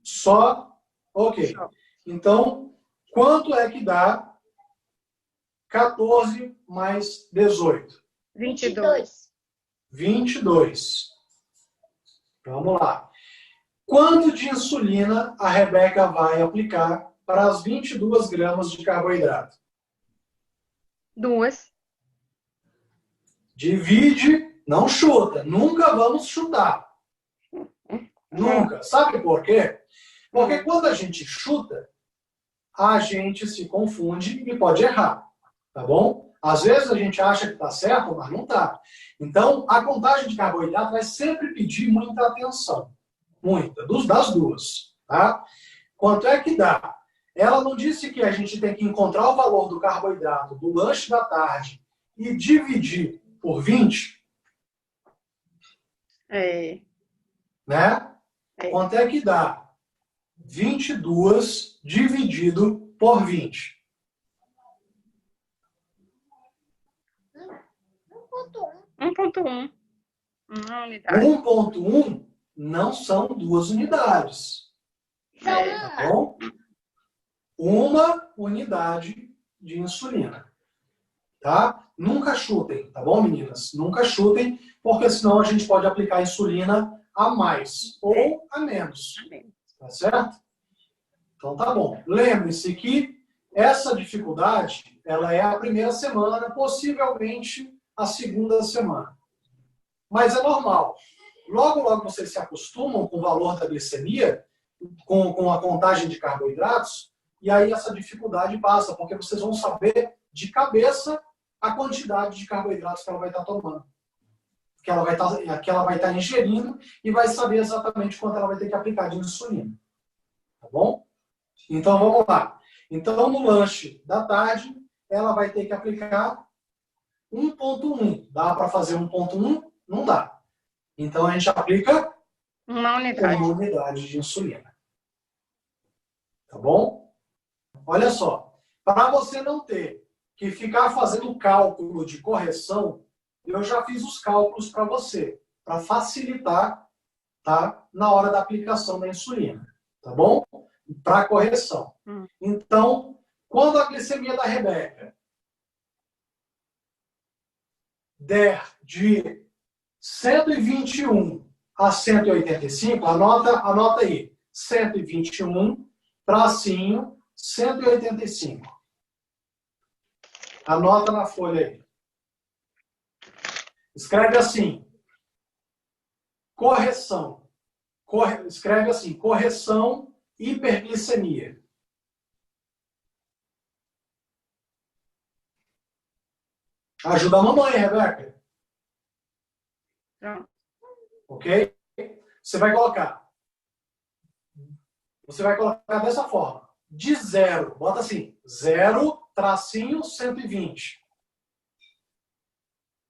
Só? Ok. Só. Então, quanto é que dá 14 mais 18? 22. 22. Vamos lá. Quanto de insulina a Rebeca vai aplicar para as 22 gramas de carboidrato? 2. Divide, não chuta. Nunca vamos chutar. Nunca. Sabe por quê? Porque quando a gente chuta, a gente se confunde e pode errar. Tá bom? Às vezes a gente acha que está certo, mas não está. Então, a contagem de carboidrato vai sempre pedir muita atenção. Muita. Das duas. Tá? Quanto é que dá? Ela não disse que a gente tem que encontrar o valor do carboidrato do lanche da tarde e dividir por 20? É. Né? É. Quanto é que dá? 22 dividido por 20. 1,1. Uma unidade. 1,1 não são 2 unidades. Tá bom? Uma unidade de insulina. Tá? Nunca chutem, tá bom, meninas? Nunca chutem, porque senão a gente pode aplicar insulina a mais ou a menos. Tá certo? Então tá bom. Lembre-se que essa dificuldade, ela é a primeira semana, possivelmente a segunda semana. Mas é normal. Logo, logo vocês se acostumam com o valor da glicemia, com a contagem de carboidratos, e aí essa dificuldade passa, porque vocês vão saber de cabeça a quantidade de carboidratos que ela vai estar tomando. Que ela vai estar ingerindo e vai saber exatamente quanto ela vai ter que aplicar de insulina. Tá bom? Então vamos lá. Então no lanche da tarde, ela vai ter que aplicar 1,1. Dá para fazer 1,1? Não dá. Então a gente aplica uma unidade de insulina. Tá bom? Olha só. Para você não ter que ficar fazendo cálculo de correção, eu já fiz os cálculos para você, para facilitar, tá, na hora da aplicação da insulina. Tá bom? Para correção. Então, quando a glicemia da Rebeca der de 121 a 185, anota aí. 121, tracinho, 185. Anota na folha aí. Escreve assim. Correção. Escreve assim. Correção, hiperglicemia. Ajuda a mamãe, Rebeca. Ok? Você vai colocar dessa forma. De 0, bota assim, 0, tracinho, 120.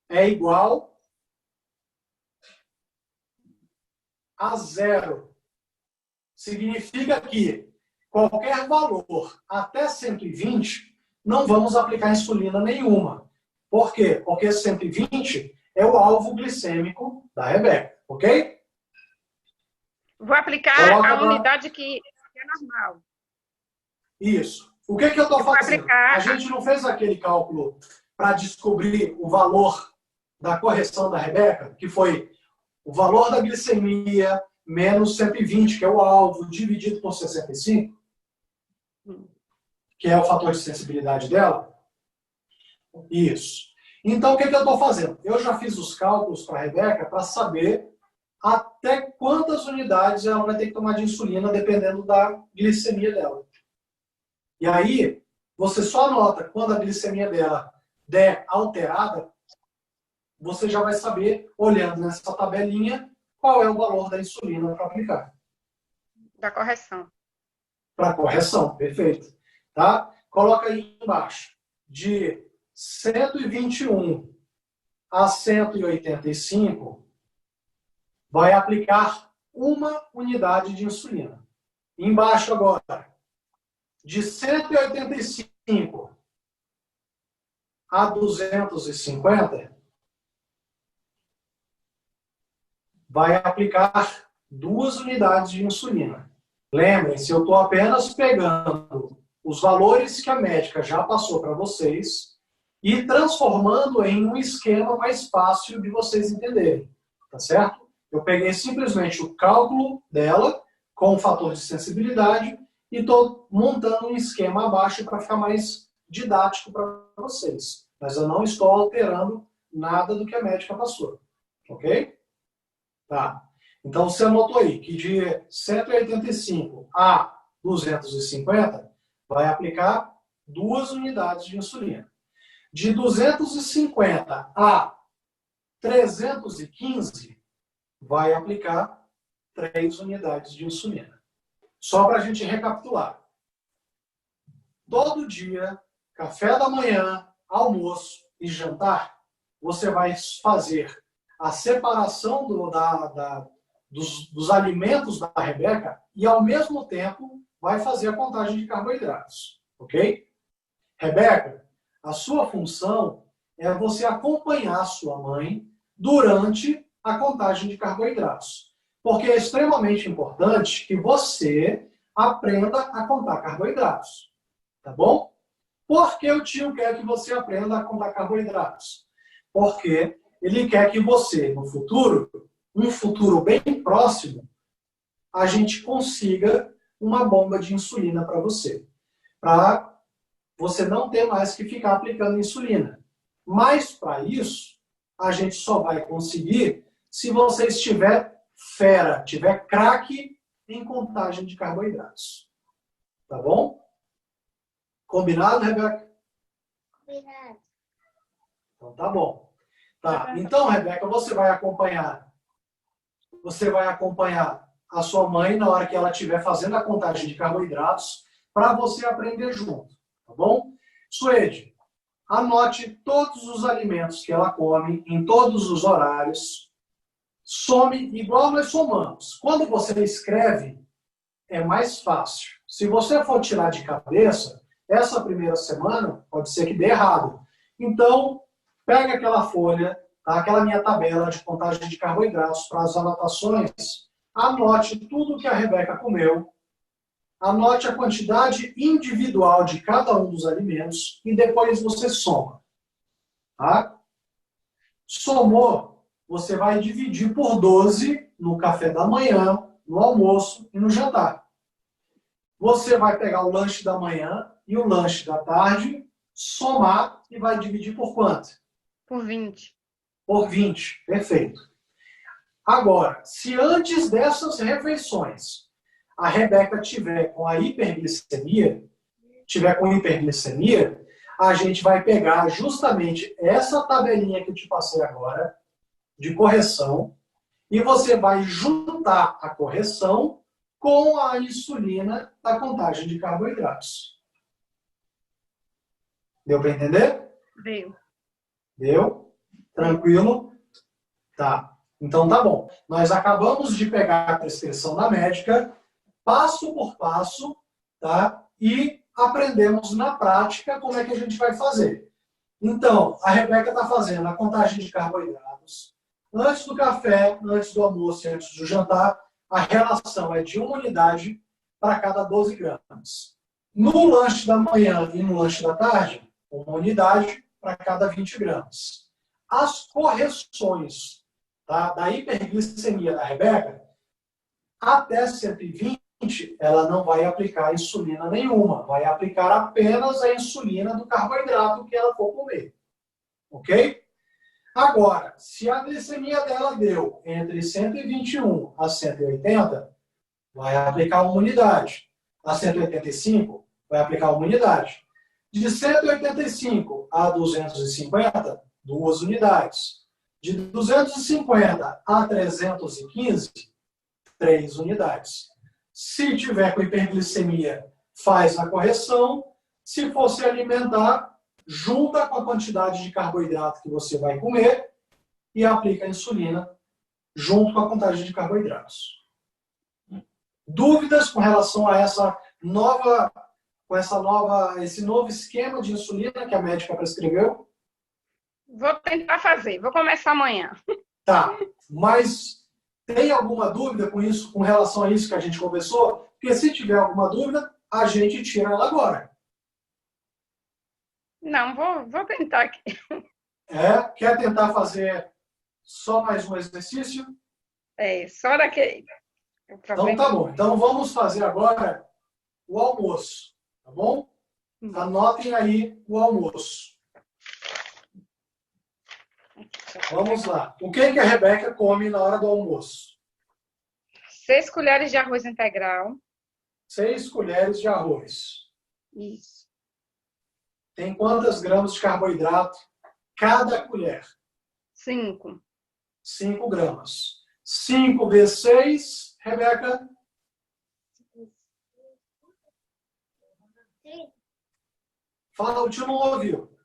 É igual a 0. Significa que qualquer valor até 120, não vamos aplicar insulina nenhuma. Por quê? Porque 120 é o alvo glicêmico da Rebeca, ok? Vou aplicar a unidade que é normal. Isso. O que eu estou fazendo? A gente não fez aquele cálculo para descobrir o valor da correção da Rebeca, que foi o valor da glicemia menos 120, que é o alvo, dividido por 65, que é o fator de sensibilidade dela. Isso. Então, o que eu estou fazendo? Eu já fiz os cálculos para a Rebeca para saber até quantas unidades ela vai ter que tomar de insulina, dependendo da glicemia dela. E aí, você só anota quando a glicemia dela der alterada, você já vai saber, olhando nessa tabelinha, qual é o valor da insulina para aplicar. Da correção. Para correção, perfeito. Tá? Coloca aí embaixo. De 121 a 185, vai aplicar uma unidade de insulina. Embaixo agora, de 185 a 250, vai aplicar 2 unidades de insulina. Lembrem-se, eu estou apenas pegando os valores que a médica já passou para vocês e transformando em um esquema mais fácil de vocês entenderem. Tá certo? Eu peguei simplesmente o cálculo dela com o fator de sensibilidade e estou montando um esquema abaixo para ficar mais didático para vocês. Mas eu não estou alterando nada do que a médica passou. Ok? Tá. Então, você anotou aí que de 185 a 250 vai aplicar 2 unidades de insulina. De 250 a 315 vai aplicar 3 unidades de insulina. Só para a gente recapitular. Todo dia, café da manhã, almoço e jantar, você vai fazer a separação dos alimentos da Rebeca e, ao mesmo tempo, vai fazer a contagem de carboidratos. Ok? Rebeca, a sua função é você acompanhar a sua mãe durante a contagem de carboidratos. Porque é extremamente importante que você aprenda a contar carboidratos. Tá bom? Por que o tio quer que você aprenda a contar carboidratos? Porque ele quer que você, no futuro, um futuro bem próximo, a gente consiga uma bomba de insulina para você. Para você não ter mais que ficar aplicando insulina. Mas, para isso, a gente só vai conseguir se você estiver fera, tiver craque em contagem de carboidratos. Tá bom? Combinado, Rebeca? Combinado. Então tá bom. Tá. Então, Rebeca, você vai acompanhar a sua mãe na hora que ela estiver fazendo a contagem de carboidratos para você aprender junto, tá bom? Suede, anote todos os alimentos que ela come em todos os horários. Some igual nós somamos. Quando você escreve, é mais fácil. Se você for tirar de cabeça, essa primeira semana pode ser que dê errado. Então, pega aquela folha, tá? Aquela minha tabela de contagem de carboidratos para as anotações, anote tudo que a Rebeca comeu, anote a quantidade individual de cada um dos alimentos e depois você soma. Tá? Somou, você vai dividir por 12 no café da manhã, no almoço e no jantar. Você vai pegar o lanche da manhã e o lanche da tarde, somar e vai dividir por quanto? Por 20. Por 20. Perfeito. Agora, se antes dessas refeições a Rebeca tiver com hiperglicemia, a gente vai pegar justamente essa tabelinha que eu te passei agora, de correção, e você vai juntar a correção com a insulina da contagem de carboidratos. Deu para entender? Deu. Deu? Tranquilo? Tá. Então tá bom. Nós acabamos de pegar a prescrição da médica, passo por passo, tá? E aprendemos na prática como é que a gente vai fazer. Então, a Rebeca está fazendo a contagem de carboidratos. Antes do café, antes do almoço e antes do jantar, a relação é de 1 unidade para cada 12 gramas. No lanche da manhã e no lanche da tarde, 1 unidade para cada 20 gramas. As correções, tá, da hiperglicemia da Rebeca, até 120, ela não vai aplicar insulina nenhuma. Vai aplicar apenas a insulina do carboidrato que ela for comer. Ok? Agora, se a glicemia dela deu entre 121 a 180, vai aplicar 1 unidade. A 185, vai aplicar 1 unidade. De 185 a 250, 2 unidades. De 250 a 315, 3 unidades. Se tiver com hiperglicemia, faz a correção. Se for se alimentar, junta com a quantidade de carboidrato que você vai comer e aplica a insulina junto com a contagem de carboidratos. Dúvidas com relação a esse novo esquema de insulina que a médica prescreveu? Vou tentar fazer. Vou começar amanhã. Tá, mas tem alguma dúvida com isso, com relação a isso que a gente conversou? Porque se tiver alguma dúvida, a gente tira ela agora. Não, vou tentar aqui. Quer tentar fazer só mais um exercício? Só daquele. O Então problema. tá bom. Então vamos fazer agora o almoço, tá bom? Anotem aí o almoço. Vamos lá. O que que a Rebeca come na hora do almoço? 6 colheres de arroz integral. 6 colheres de arroz. Isso. Tem quantos gramas de carboidrato cada colher? 5. 5 gramas. 5 vezes 6, Rebeca? 30. Fala, o tio não ouviu.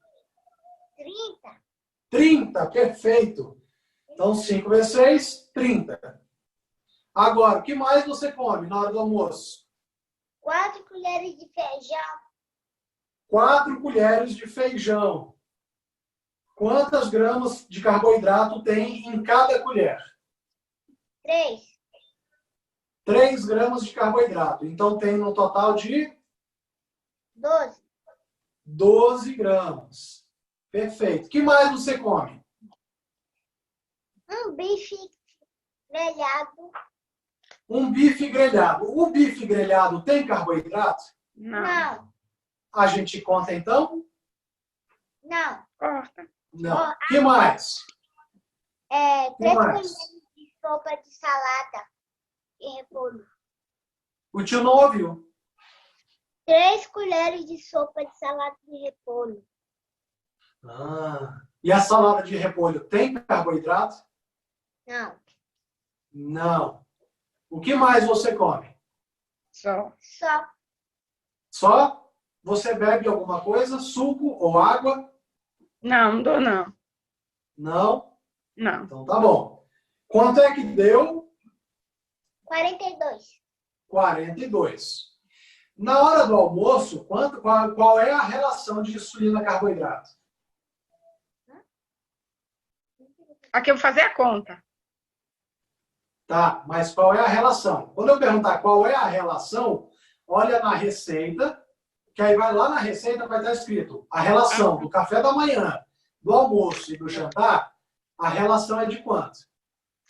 30. 30, perfeito. Então, 5 vezes 6, 30. Agora, o que mais você come na hora do almoço? 4 colheres de feijão. 4 colheres de feijão. Quantas gramas de carboidrato tem em cada colher? 3. 3 gramas de carboidrato. Então, tem no total de 12. 12 gramas. Perfeito. O que mais você come? Um bife grelhado. Um bife grelhado. O bife grelhado tem carboidrato? Não. A gente conta, então? Não. Corta. Não. O que mais? 3 mais? colheres de sopa de salada e repolho. O tio não ouviu. 3 colheres de sopa de salada de repolho. E a salada de repolho tem carboidrato? Não. Não. O que mais você come? Só. Só. Só? Você bebe alguma coisa? Suco ou água? Não, não dou não. Não? Não. Então tá bom. Quanto é que deu? 42. 42. Na hora do almoço, qual é a relação de insulina-carboidrato? Aqui eu vou fazer a conta. Tá, mas qual é a relação? Quando eu perguntar qual é a relação, olha na receita, que aí vai lá na receita, vai estar escrito a relação do café da manhã, do almoço e do jantar, a relação é de quanto?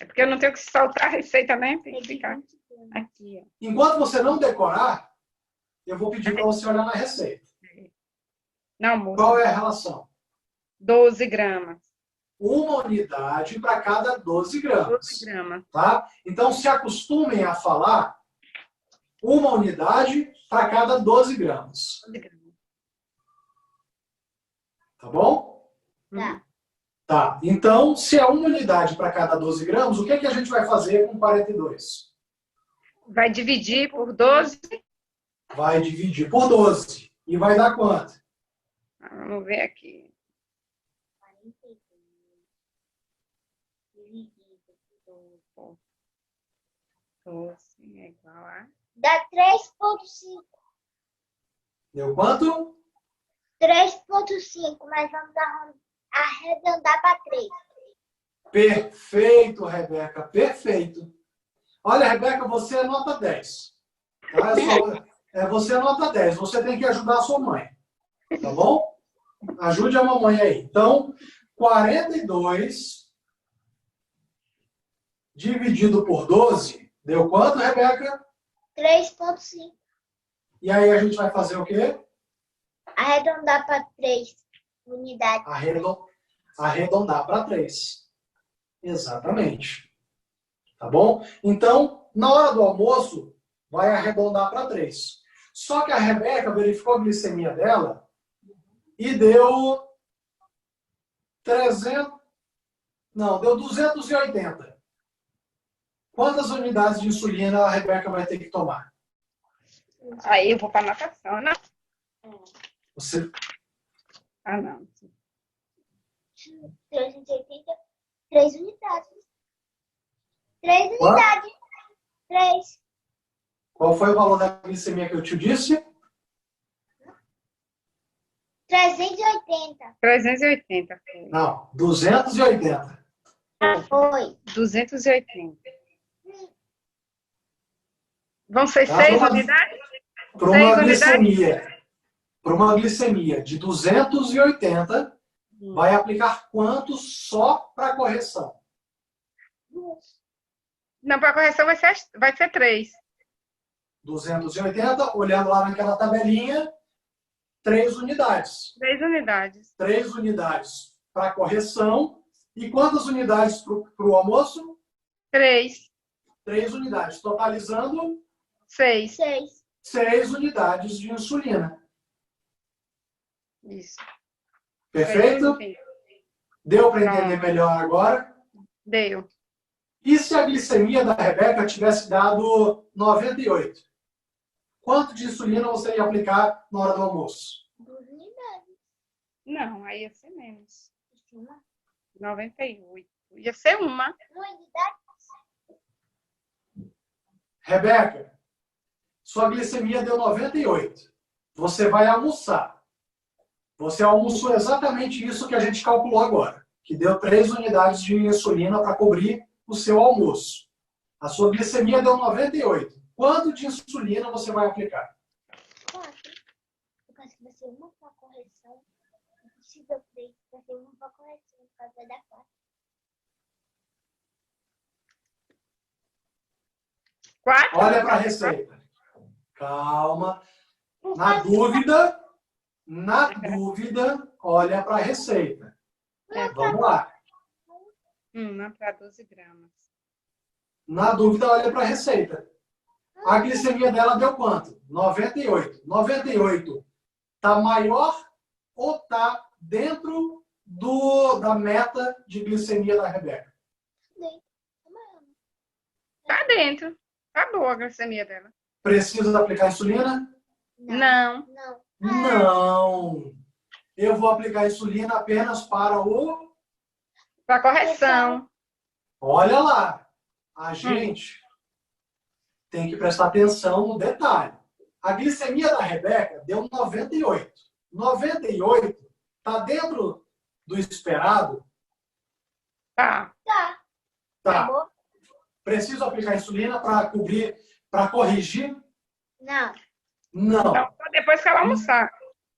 É porque eu não tenho que soltar a receita, né? Tem que ficar aqui, ó. Enquanto você não decorar, eu vou pedir para você olhar na receita. Não, moça. Qual é a relação? 12 gramas. Uma unidade para cada 12 gramas. 12 gramas. Tá? Então, se acostumem a falar uma unidade para cada 12 gramas. 12 gramas. Tá bom? Tá. Tá. Então, se é uma unidade para cada 12 gramas, o que, que a gente vai fazer com 42? Vai dividir por 12. Vai dividir por 12. E vai dar quanto? Vamos ver aqui. 12 é igual a... Dá 3,5. Deu quanto? 3,5, mas vamos arredondar para 3. Perfeito, Rebeca. Perfeito. Olha, Rebeca, você é nota 10. Tá? Você é nota 10. Você tem que ajudar a sua mãe. Tá bom? Ajude a mamãe aí. Então, 42 dividido por 12, deu quanto, Rebeca? 3,5. E aí a gente vai fazer o quê? Arredondar para 3 unidades. Arredondar para 3. Exatamente. Tá bom? Então, na hora do almoço, vai arredondar para 3. Só que a Rebeca verificou a glicemia dela e deu 280. Quantas unidades de insulina a Rebeca vai ter que tomar? Aí eu vou para natação, né? Você... Ah, não. 380, 3 unidades. 3 unidades. 3. Qual foi o valor da glicemia que eu te disse? 380. 380. Não, 280. Foi. 280. Vão ser Tá, 6 vamos- unidades? Para Seis uma unidades? glicemia, para uma glicemia de 280, vai aplicar quanto só para correção? 2. Não, para correção vai ser 3. 280, olhando lá naquela tabelinha, 3 unidades. 3 unidades. 3 unidades para correção. E quantas unidades para o almoço? 3. 3 unidades, totalizando 6. 6 unidades de insulina. Isso. Perfeito? Deu para entender melhor agora? Deu. E se a glicemia da Rebeca tivesse dado 98? Quanto de insulina você ia aplicar na hora do almoço? 2 unidades. Não, aí ia ser menos. Uma 98. Ia ser uma. unidade. Rebeca, sua glicemia deu 98. Você vai almoçar. Você almoçou exatamente isso que a gente calculou agora, que deu 3 unidades de insulina para cobrir o seu almoço. A sua glicemia deu 98. Quanto de insulina você vai aplicar? 4. Por causa que vai ser uma para correção. Não precisa 3, vai ser uma para correção. Por causa da 4. 4? Olha para a receita. Calma. Na dúvida, olha para a receita. Vamos lá. Uma para 12 gramas. Na dúvida, olha para a receita. A glicemia dela deu quanto? 98. 98 está maior ou está dentro da meta de glicemia da Rebeca? Tá dentro. Tá boa a glicemia dela. Precisa aplicar insulina? Não. Não. Eu vou aplicar insulina apenas para o... Para correção. Olha lá. A gente tem que prestar atenção no detalhe. A glicemia da Rebeca deu 98. 98 está dentro do esperado? Tá. Tá. Preciso aplicar insulina para cobrir, para corrigir? Não. Não. Então, só depois que ela almoçar.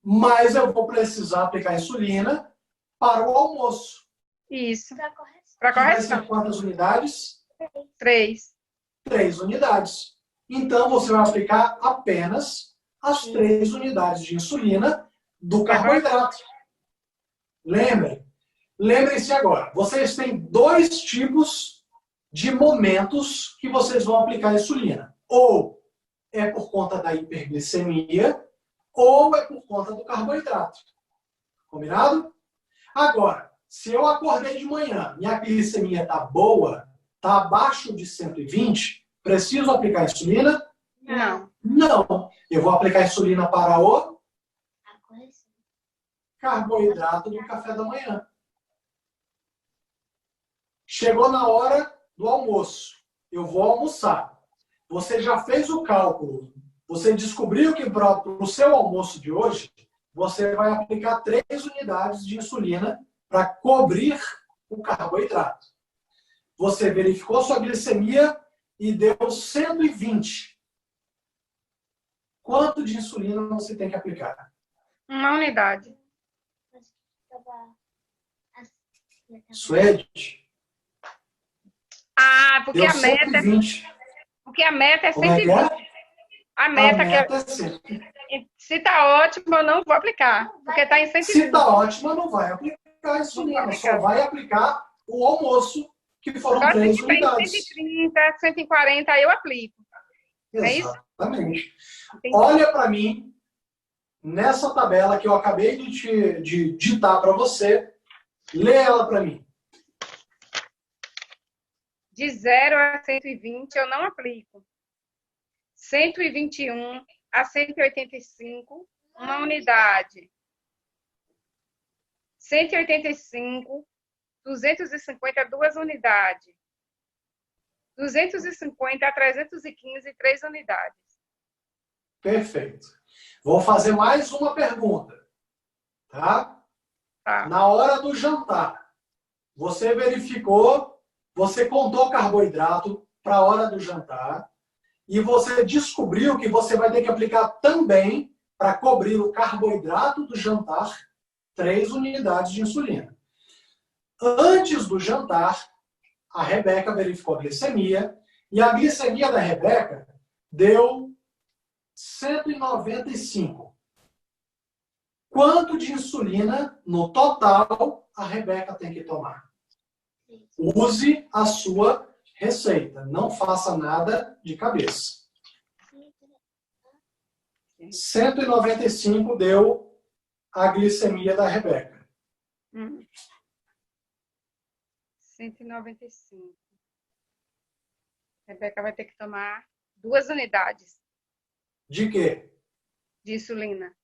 Mas eu vou precisar aplicar insulina para o almoço. Isso. Para correção. Para Que vai correção. ser quantas unidades? 3. 3 unidades. Então, você vai aplicar apenas as 3 unidades de insulina do carboidrato. Lembrem-se agora, vocês têm 2 tipos de momentos que vocês vão aplicar insulina. Ou é por conta da hiperglicemia, ou é por conta do carboidrato. Combinado? Agora, se eu acordei de manhã, minha glicemia está boa, está abaixo de 120, preciso aplicar insulina? Não. Não. Eu vou aplicar insulina para o A correção. carboidrato do café da manhã. Chegou na hora do almoço. Eu vou almoçar. Você já fez o cálculo. Você descobriu que para o seu almoço de hoje, você vai aplicar 3 unidades de insulina para cobrir o carboidrato. Você verificou sua glicemia e deu 120. Quanto de insulina você tem que aplicar? Uma unidade. Suede? Ah, porque Deu a meta, 120. porque a meta é Como é que 120. é? A meta, A meta é 100. se tá ótimo, eu não vou aplicar. Porque tá em 120. Se está ótima, não vai aplicar insulina. Só vai aplicar o almoço, que foram Só 3 se tiver em unidades. 130, 140, aí eu aplico. É isso? Exatamente. Entendi. Olha para mim, nessa tabela que eu acabei de ditar para você, lê ela para mim. De 0 a 120 eu não aplico. 121 a 185, uma unidade. 185, 250, 2 unidades. 250 a 315, 3 unidades. Perfeito. Vou fazer mais uma pergunta. Tá? Tá. Na hora do jantar, você verificou, você contou carboidrato para a hora do jantar e você descobriu que você vai ter que aplicar também, para cobrir o carboidrato do jantar, 3 unidades de insulina. Antes do jantar, a Rebeca verificou a glicemia E a glicemia da Rebeca deu 195. Quanto de insulina, no total, a Rebeca tem que tomar? Use a sua receita. Não faça nada de cabeça. 195 deu a glicemia da Rebeca. 195. A Rebeca vai ter que tomar 2 unidades De quê? de insulina.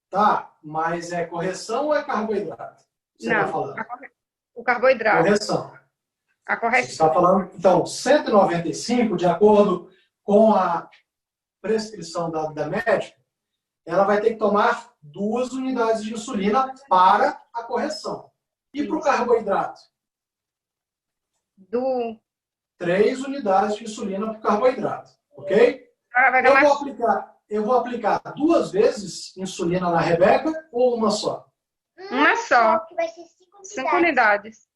Tá, mas é correção ou é carboidrato? Você está Não, falando? o carboidrato. Correção. A Você correção. está falando, então, 195, de acordo com a prescrição da médica, ela vai ter que tomar 2 unidades de insulina para a correção. E para o carboidrato? 3 unidades de insulina para o carboidrato, ok? Eu vou aplicar 2 vezes insulina na Rebeca ou uma só? Uma só. Que vai ser 5 5 unidades.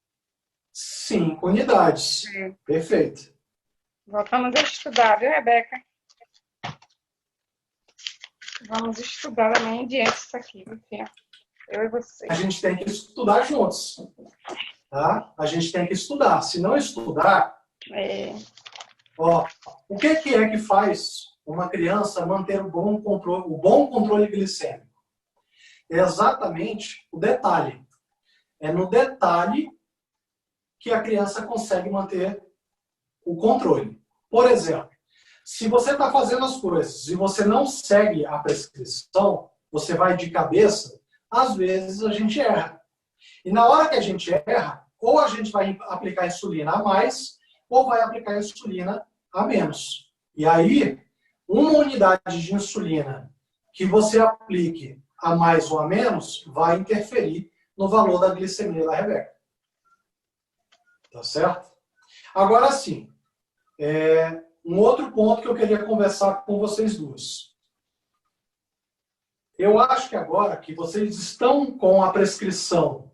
5 unidades. Perfeito. Voltamos a estudar, viu, Rebeca? Vamos estudar amanhã em diante isso aqui, viu, filha? Eu e você. A gente tem que estudar juntos. Tá? A gente tem que estudar. Se não estudar, o que é que faz uma criança manter o bom controle glicêmico? É exatamente o detalhe. É no detalhe que a criança consegue manter o controle. Por exemplo, se você está fazendo as coisas e você não segue a prescrição, você vai de cabeça, às vezes a gente erra. E na hora que a gente erra, ou a gente vai aplicar insulina a mais, ou vai aplicar insulina a menos. E aí, uma unidade de insulina que você aplique a mais ou a menos vai interferir no valor da glicemia da Rebeca. Tá certo? Agora sim, um outro ponto que eu queria conversar com vocês duas. Eu acho que agora que vocês estão com a prescrição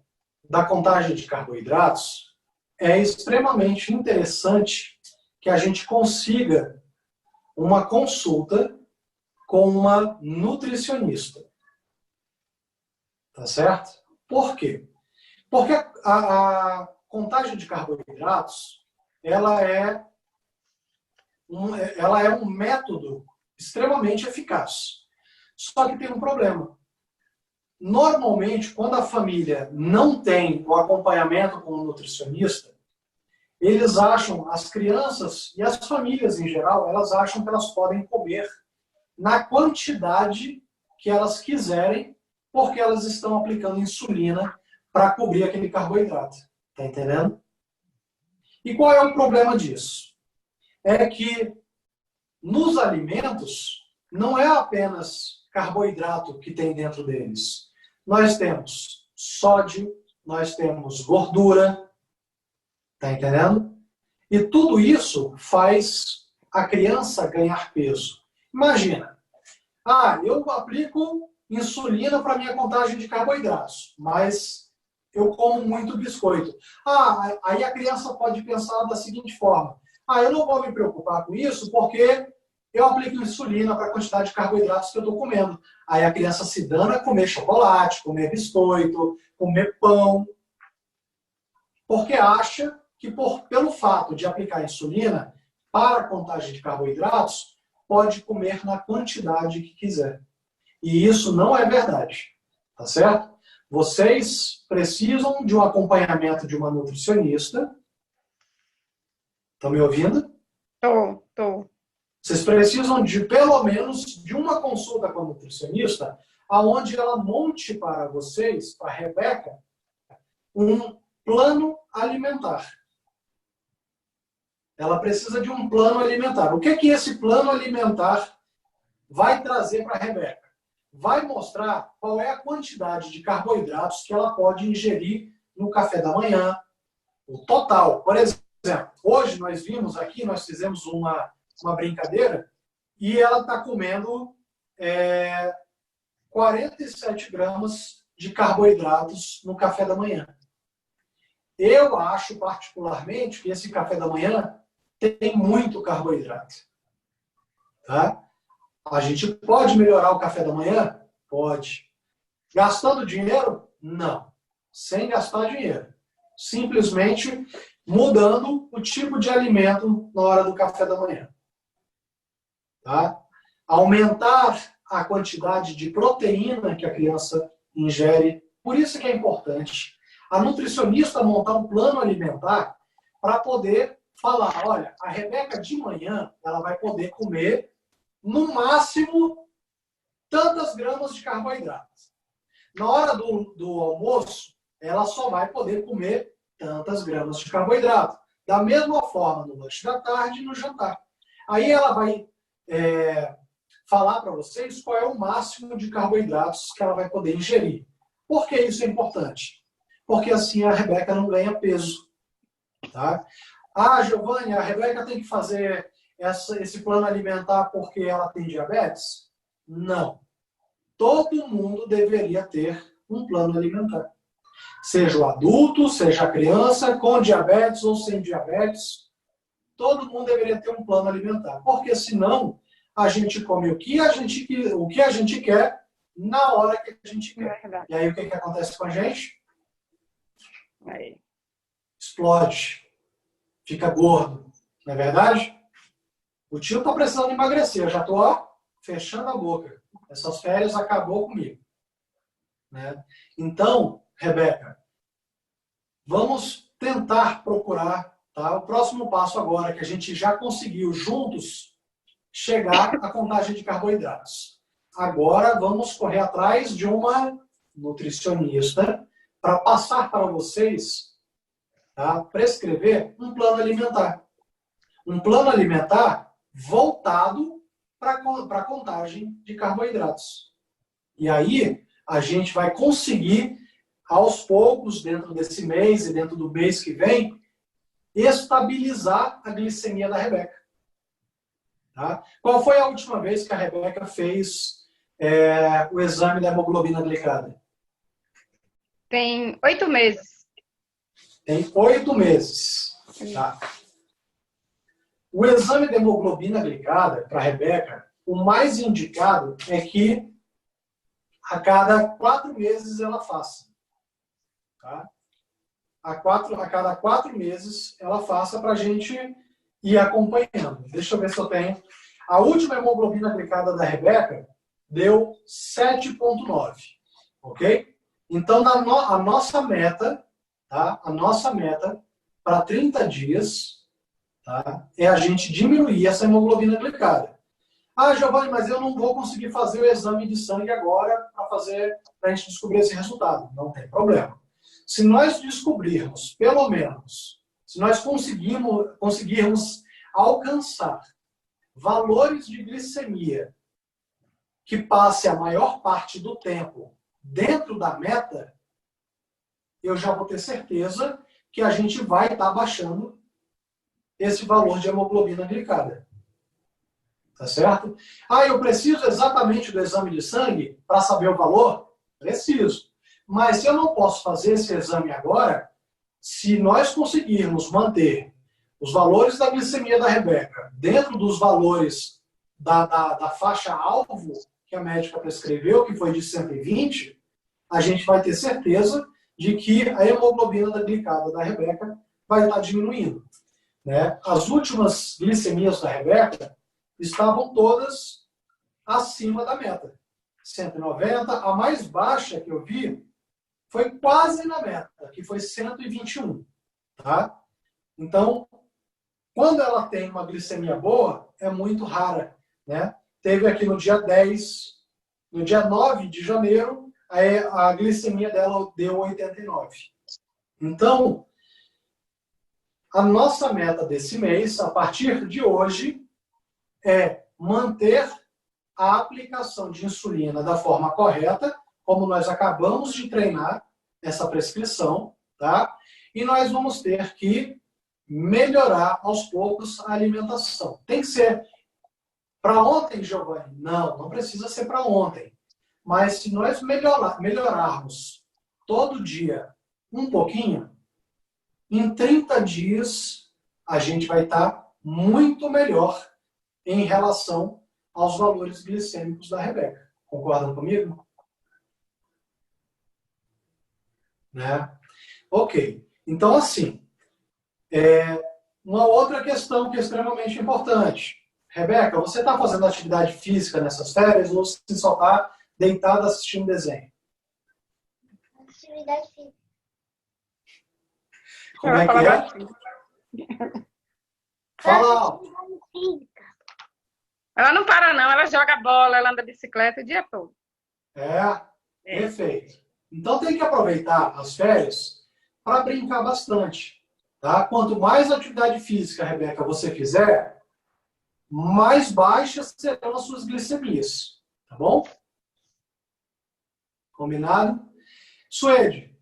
da contagem de carboidratos, é extremamente interessante que a gente consiga uma consulta com uma nutricionista. Tá certo? Por quê? Porque a contagem de carboidratos, ela é um método extremamente eficaz. Só que tem um problema. Normalmente, quando a família não tem o acompanhamento com o nutricionista, eles acham, as crianças e as famílias em geral, elas acham que elas podem comer na quantidade que elas quiserem, porque elas estão aplicando insulina para cobrir aquele carboidrato. Tá entendendo? E qual é o problema disso? É que nos alimentos não é apenas carboidrato que tem dentro deles. Nós temos sódio, nós temos gordura, tá entendendo? E tudo isso faz a criança ganhar peso. Imagina, eu aplico insulina para minha contagem de carboidratos, mas eu como muito biscoito. Aí a criança pode pensar da seguinte forma: eu não vou me preocupar com isso porque eu aplico insulina para a quantidade de carboidratos que eu estou comendo. Aí a criança se dana a comer chocolate, comer biscoito, comer pão, porque acha que pelo fato de aplicar insulina para a contagem de carboidratos, pode comer na quantidade que quiser. E isso não é verdade, tá certo? Vocês precisam de um acompanhamento de uma nutricionista. Estão me ouvindo? Tô. Vocês precisam de, pelo menos, de uma consulta com a nutricionista, onde ela monte para vocês, para a Rebeca, um plano alimentar. Ela precisa de um plano alimentar. O que esse plano alimentar vai trazer para a Rebeca? Vai mostrar qual é a quantidade de carboidratos que ela pode ingerir no café da manhã, o total. Por exemplo, hoje nós vimos aqui, nós fizemos uma brincadeira, e ela está comendo 47 gramas de carboidratos no café da manhã. Eu acho, particularmente, que esse café da manhã tem muito carboidrato. Tá? A gente pode melhorar o café da manhã? Pode. Gastando dinheiro? Não. Sem gastar dinheiro. Simplesmente mudando o tipo de alimento na hora do café da manhã. Tá? Aumentar a quantidade de proteína que a criança ingere. Por isso que é importante a nutricionista montar um plano alimentar para poder falar, olha, a Rebeca de manhã ela vai poder comer no máximo tantas gramas de carboidratos. Na hora do almoço, ela só vai poder comer tantas gramas de carboidrato. Da mesma forma no lanche da tarde e no jantar. Aí ela vai falar para vocês qual é o máximo de carboidratos que ela vai poder ingerir. Por que isso é importante? Porque assim a Rebeca não ganha peso. Tá? Ah, Giovanni, a Rebeca tem que fazer esse plano alimentar porque ela tem diabetes? Não. Todo mundo deveria ter um plano alimentar. Seja o adulto, seja a criança, com diabetes ou sem diabetes, todo mundo deveria ter um plano alimentar. Porque senão a gente come o que a gente quer na hora que a gente quer. E aí o que acontece com a gente? Aí. Explode. Fica gordo. Não é verdade? O tio está precisando emagrecer. Eu já estou fechando a boca. Essas férias acabou comigo. Né? Então, Rebeca, vamos tentar procurar, tá? O próximo passo agora que a gente já conseguiu juntos chegar à contagem de carboidratos. Agora vamos correr atrás de uma nutricionista para passar para vocês, tá? Prescrever um plano alimentar. Um plano alimentar voltado para a contagem de carboidratos. E aí a gente vai conseguir, aos poucos, dentro desse mês e dentro do mês que vem, estabilizar a glicemia da Rebeca. Tá? Qual foi a última vez que a Rebeca fez o exame da hemoglobina glicada? Tem 8 meses. Tem 8 meses. Tá? O exame da hemoglobina glicada, para a Rebeca, o mais indicado é que a cada 4 meses ela faça. Tá? A cada 4 meses ela faça para a gente ir acompanhando. Deixa eu ver se eu tenho. A última hemoglobina glicada da Rebeca deu 7,9. Ok? Então, a nossa meta, tá? A nossa meta para 30 dias, tá? É a gente diminuir essa hemoglobina glicada. Ah, Giovanni, mas eu não vou conseguir fazer o exame de sangue agora para a gente descobrir esse resultado. Não tem problema. Se nós descobrirmos, pelo menos, se nós conseguirmos alcançar valores de glicemia que passe a maior parte do tempo dentro da meta, eu já vou ter certeza que a gente vai estar baixando esse valor de hemoglobina glicada. Tá certo? Ah, eu preciso exatamente do exame de sangue para saber o valor? Preciso. Mas se eu não posso fazer esse exame agora, se nós conseguirmos manter os valores da glicemia da Rebeca dentro dos valores da faixa-alvo que a médica prescreveu, que foi de 120, a gente vai ter certeza de que a hemoglobina glicada da Rebeca vai estar diminuindo. Né? As últimas glicemias da Rebeca estavam todas acima da meta. 190, a mais baixa que eu vi foi quase na meta, que foi 121. Tá? Então, quando ela tem uma glicemia boa, é muito rara. Né? Teve aqui no dia 10, no dia 9 de janeiro, a glicemia dela deu 89. Então, a nossa meta desse mês, a partir de hoje, é manter a aplicação de insulina da forma correta, como nós acabamos de treinar essa prescrição, tá? E nós vamos ter que melhorar aos poucos a alimentação. Tem que ser para ontem, Giovanni? Não, não precisa ser para ontem. Mas se nós melhorarmos todo dia um pouquinho, em 30 dias a gente vai estar muito melhor em relação aos valores glicêmicos da Rebeca. Concordam comigo? Né? Ok. Então, assim, uma outra questão que é extremamente importante. Rebeca, você está fazendo atividade física nessas férias ou você só está deitada assistindo desenho? Atividade física. Como é que é? Fala alto. Atividade física. Ela não para, não. Ela joga bola, ela anda de bicicleta o dia todo. Perfeito. Então tem que aproveitar as férias para brincar bastante. Tá? Quanto mais atividade física, Rebeca, você fizer, mais baixas serão as suas glicemias. Tá bom? Combinado? Suede,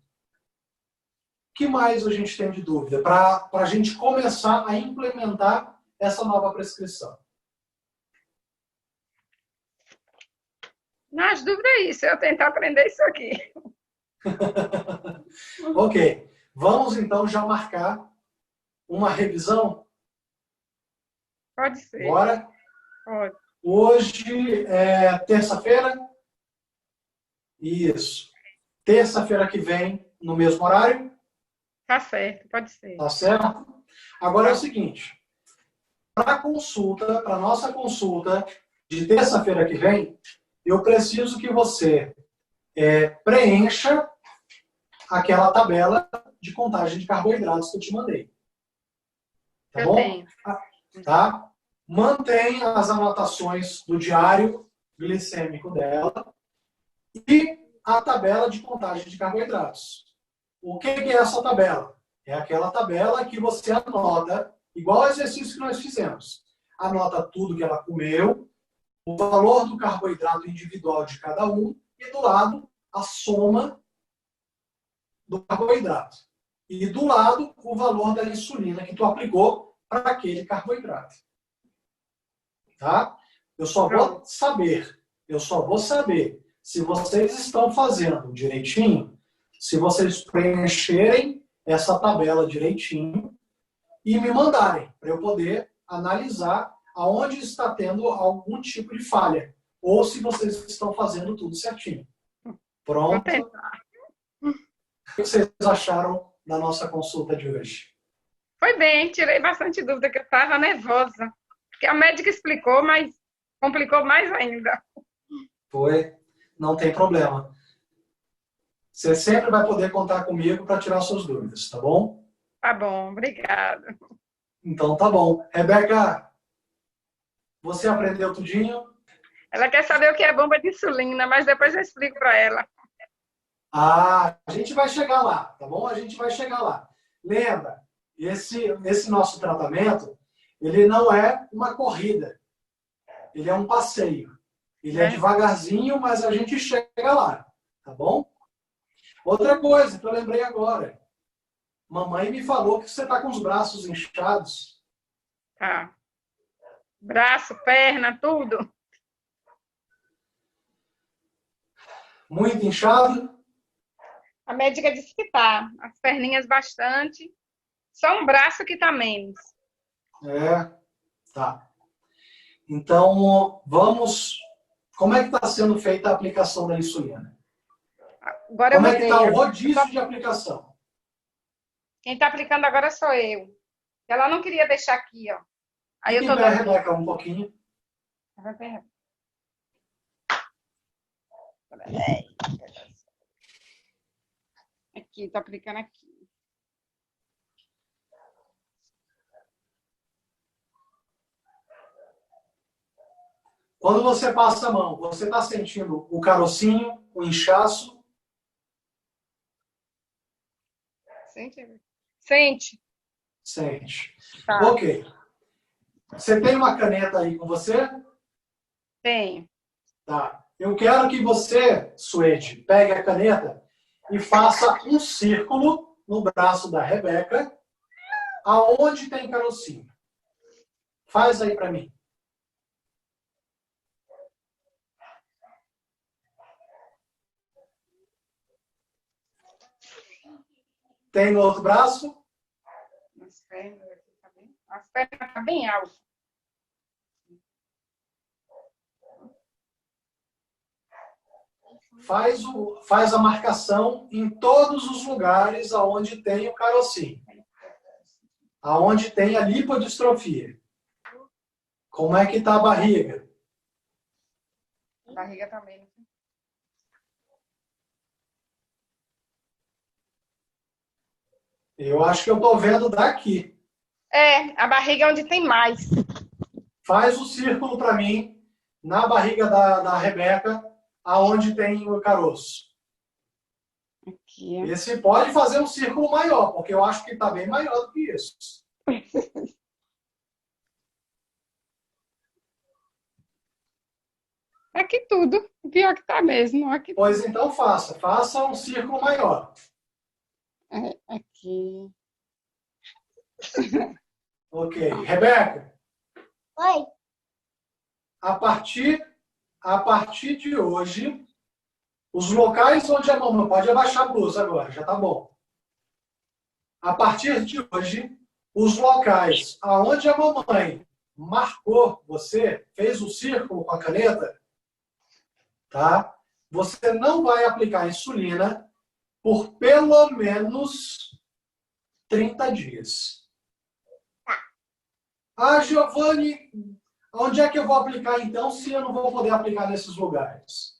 o que mais a gente tem de dúvida para a gente começar a implementar essa nova prescrição? Nas dúvidas é isso, eu tentar aprender isso aqui. Ok. Vamos então já marcar uma revisão? Pode ser. Bora? Pode. Hoje é terça-feira? Isso. Terça-feira que vem, no mesmo horário? Tá certo, pode ser. Tá certo? Agora é o seguinte. Para a consulta, para a nossa consulta de terça-feira que vem, eu preciso que você preencha aquela tabela de contagem de carboidratos que eu te mandei. Tá bom? Tenho. Tá? Mantenha as anotações do diário glicêmico dela e a tabela de contagem de carboidratos. O que é essa tabela? É aquela tabela que você anota, igual o exercício que nós fizemos. Anota tudo que ela comeu, o valor do carboidrato individual de cada um e do lado a soma do carboidrato. E do lado o valor da insulina que tu aplicou para aquele carboidrato. Tá? Eu só vou saber se vocês estão fazendo direitinho, se vocês preencherem essa tabela direitinho e me mandarem para eu poder analisar aonde está tendo algum tipo de falha ou se vocês estão fazendo tudo certinho. Pronto? O que vocês acharam da nossa consulta de hoje? Foi bem, tirei bastante dúvida, que eu estava nervosa. Porque a médica explicou, mas complicou mais ainda. Foi? Não tem problema. Você sempre vai poder contar comigo para tirar suas dúvidas, tá bom? Tá bom, obrigada. Então tá bom. Rebeca, você aprendeu tudinho? Ela quer saber o que é bomba de insulina, mas depois eu explico para ela. Ah, a gente vai chegar lá, tá bom? A gente vai chegar lá. Lembra, esse nosso tratamento, ele não é uma corrida. Ele é um passeio. Ele é devagarzinho, mas a gente chega lá, tá bom? Outra coisa que eu lembrei agora. Mamãe me falou que você tá com os braços inchados. Tá. Braço, perna, tudo. Muito inchado? A médica disse que tá. As perninhas bastante. Só um braço que tá menos. Tá. Então, vamos... Como é que está sendo feita a aplicação da insulina? Agora Como eu é que mudei. está o rodízio de aplicação? Quem tá aplicando agora sou eu. Ela não queria deixar aqui, ó. Aí eu tô Fica, dando... Rebeca, um pouquinho. Aqui, tô aplicando aqui. Quando você passa a mão, você está sentindo o carocinho, o inchaço? Sente? Sente. Sente. Tá. Ok. Você tem uma caneta aí com você? Tenho. Tá. Eu quero que você, Suede, pegue a caneta e faça um círculo no braço da Rebeca, aonde tem carocinho. Faz aí para mim. Tem no outro braço? Nas pernas aqui também. As pernas estão bem altas. Faz a marcação em todos os lugares aonde tem o carocinho. Aonde tem a lipodistrofia. Como é que está a barriga? A barriga também. Eu acho que eu estou vendo daqui. A barriga é onde tem mais. Faz o círculo para mim, na barriga da Rebeca, aonde tem o caroço. Aqui. Esse pode fazer um círculo maior, porque eu acho que está bem maior do que isso. Aqui tudo. Pior que tá mesmo. Aqui Pois então faça um círculo maior. aqui. Ok. Rebeca, Oi. a partir de hoje, os locais onde a mamãe... Pode abaixar a blusa agora, já tá bom. A partir de hoje, os locais aonde a mamãe marcou você, fez o círculo com a caneta, tá? Você não vai aplicar insulina por pelo menos 30 dias. Ah, Giovanni, onde é que eu vou aplicar então se eu não vou poder aplicar nesses lugares?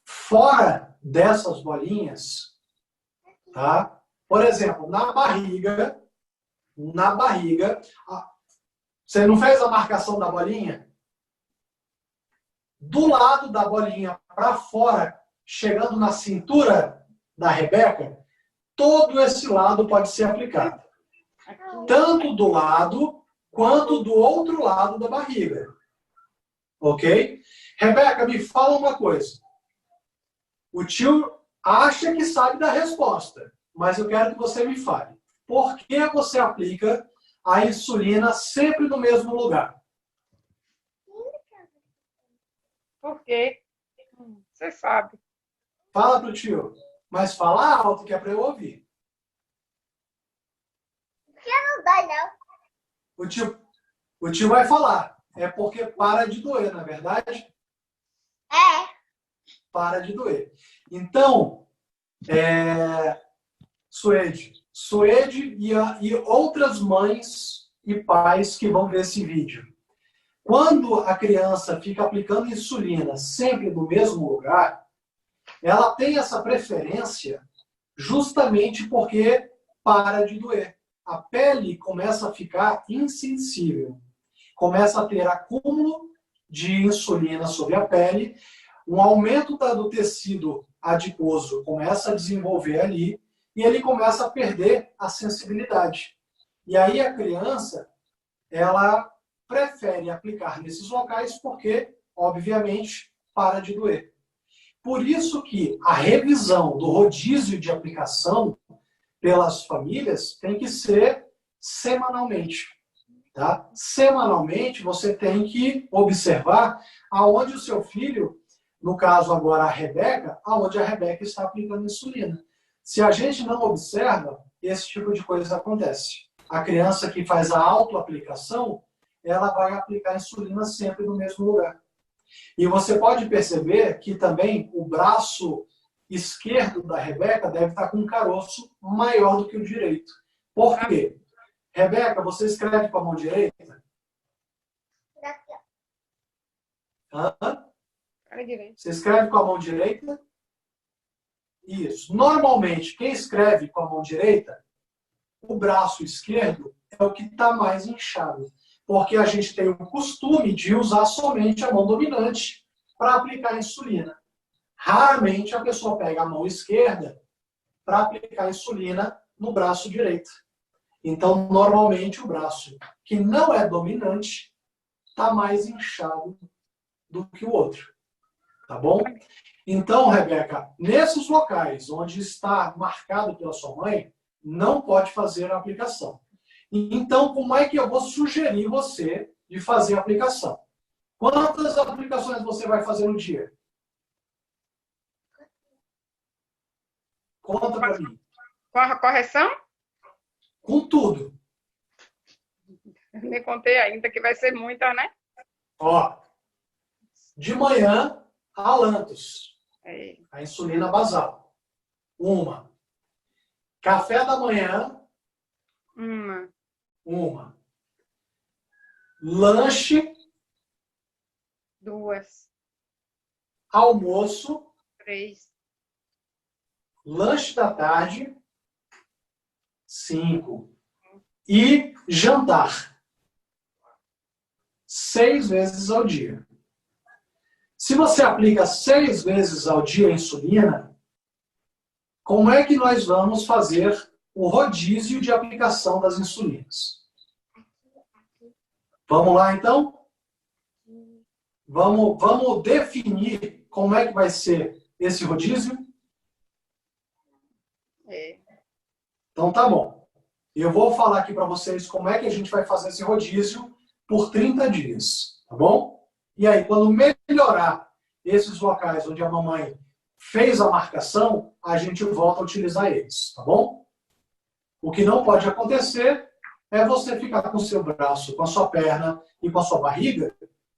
Fora dessas bolinhas, tá? Por exemplo, na barriga, você não fez a marcação da bolinha? Do lado da bolinha para fora, chegando na cintura da Rebeca, todo esse lado pode ser aplicado. Tanto do lado quanto do outro lado da barriga. Ok? Rebeca, me fala uma coisa. O tio acha que sabe da resposta, mas eu quero que você me fale. Por que você aplica a insulina sempre no mesmo lugar? Por quê? Você sabe. Fala pro tio, mas fala alto que é para eu ouvir. Não dói, não. O tio vai falar. É porque para de doer, na verdade? É. Para de doer. Então, Suede e outras mães e pais que vão ver esse vídeo. Quando a criança fica aplicando insulina sempre no mesmo lugar, ela tem essa preferência justamente porque para de doer. A pele começa a ficar insensível. Começa a ter acúmulo de insulina sobre a pele, um aumento do tecido adiposo começa a desenvolver ali e ele começa a perder a sensibilidade. E aí a criança, ela prefere aplicar nesses locais porque, obviamente, para de doer. Por isso que a revisão do rodízio de aplicação pelas famílias tem que ser semanalmente. Tá? Semanalmente, você tem que observar aonde o seu filho, no caso agora a Rebeca, aonde a Rebeca está aplicando insulina. Se a gente não observa, esse tipo de coisa acontece. A criança que faz a autoaplicação, ela vai aplicar insulina sempre no mesmo lugar. E você pode perceber que também o braço esquerdo da Rebeca deve estar com um caroço maior do que o direito. Por quê? Rebeca, você escreve com a mão direita? Hã? Você escreve com a mão direita? Isso. Normalmente, quem escreve com a mão direita, o braço esquerdo é o que está mais inchado. Porque a gente tem o costume de usar somente a mão dominante para aplicar a insulina. Raramente a pessoa pega a mão esquerda para aplicar a insulina no braço direito. Então, normalmente, o braço que não é dominante está mais inchado do que o outro. Tá bom? Então, Rebeca, nesses locais onde está marcado pela sua mãe, não pode fazer a aplicação. Então, como é que eu vou sugerir você de fazer a aplicação? Quantas aplicações você vai fazer no dia? Conta para mim. Com a correção? Com tudo. Eu nem contei ainda, que vai ser muita, né? Ó, de manhã, a Lantus, É. a insulina basal. Uma. Café da manhã, uma. Lanche, 2, almoço, 3, lanche da tarde, 5. E jantar, 6 vezes ao dia. Se você aplica 6 vezes ao dia a insulina, como é que nós vamos fazer o rodízio de aplicação das insulinas? Vamos lá, então? Vamos definir como é que vai ser esse rodízio? É. Então, tá bom. Eu vou falar aqui para vocês como é que a gente vai fazer esse rodízio por 30 dias, tá bom? E aí, quando melhorar esses locais onde a mamãe fez a marcação, a gente volta a utilizar eles, tá bom? O que não pode acontecer é você ficar com o seu braço, com a sua perna e com a sua barriga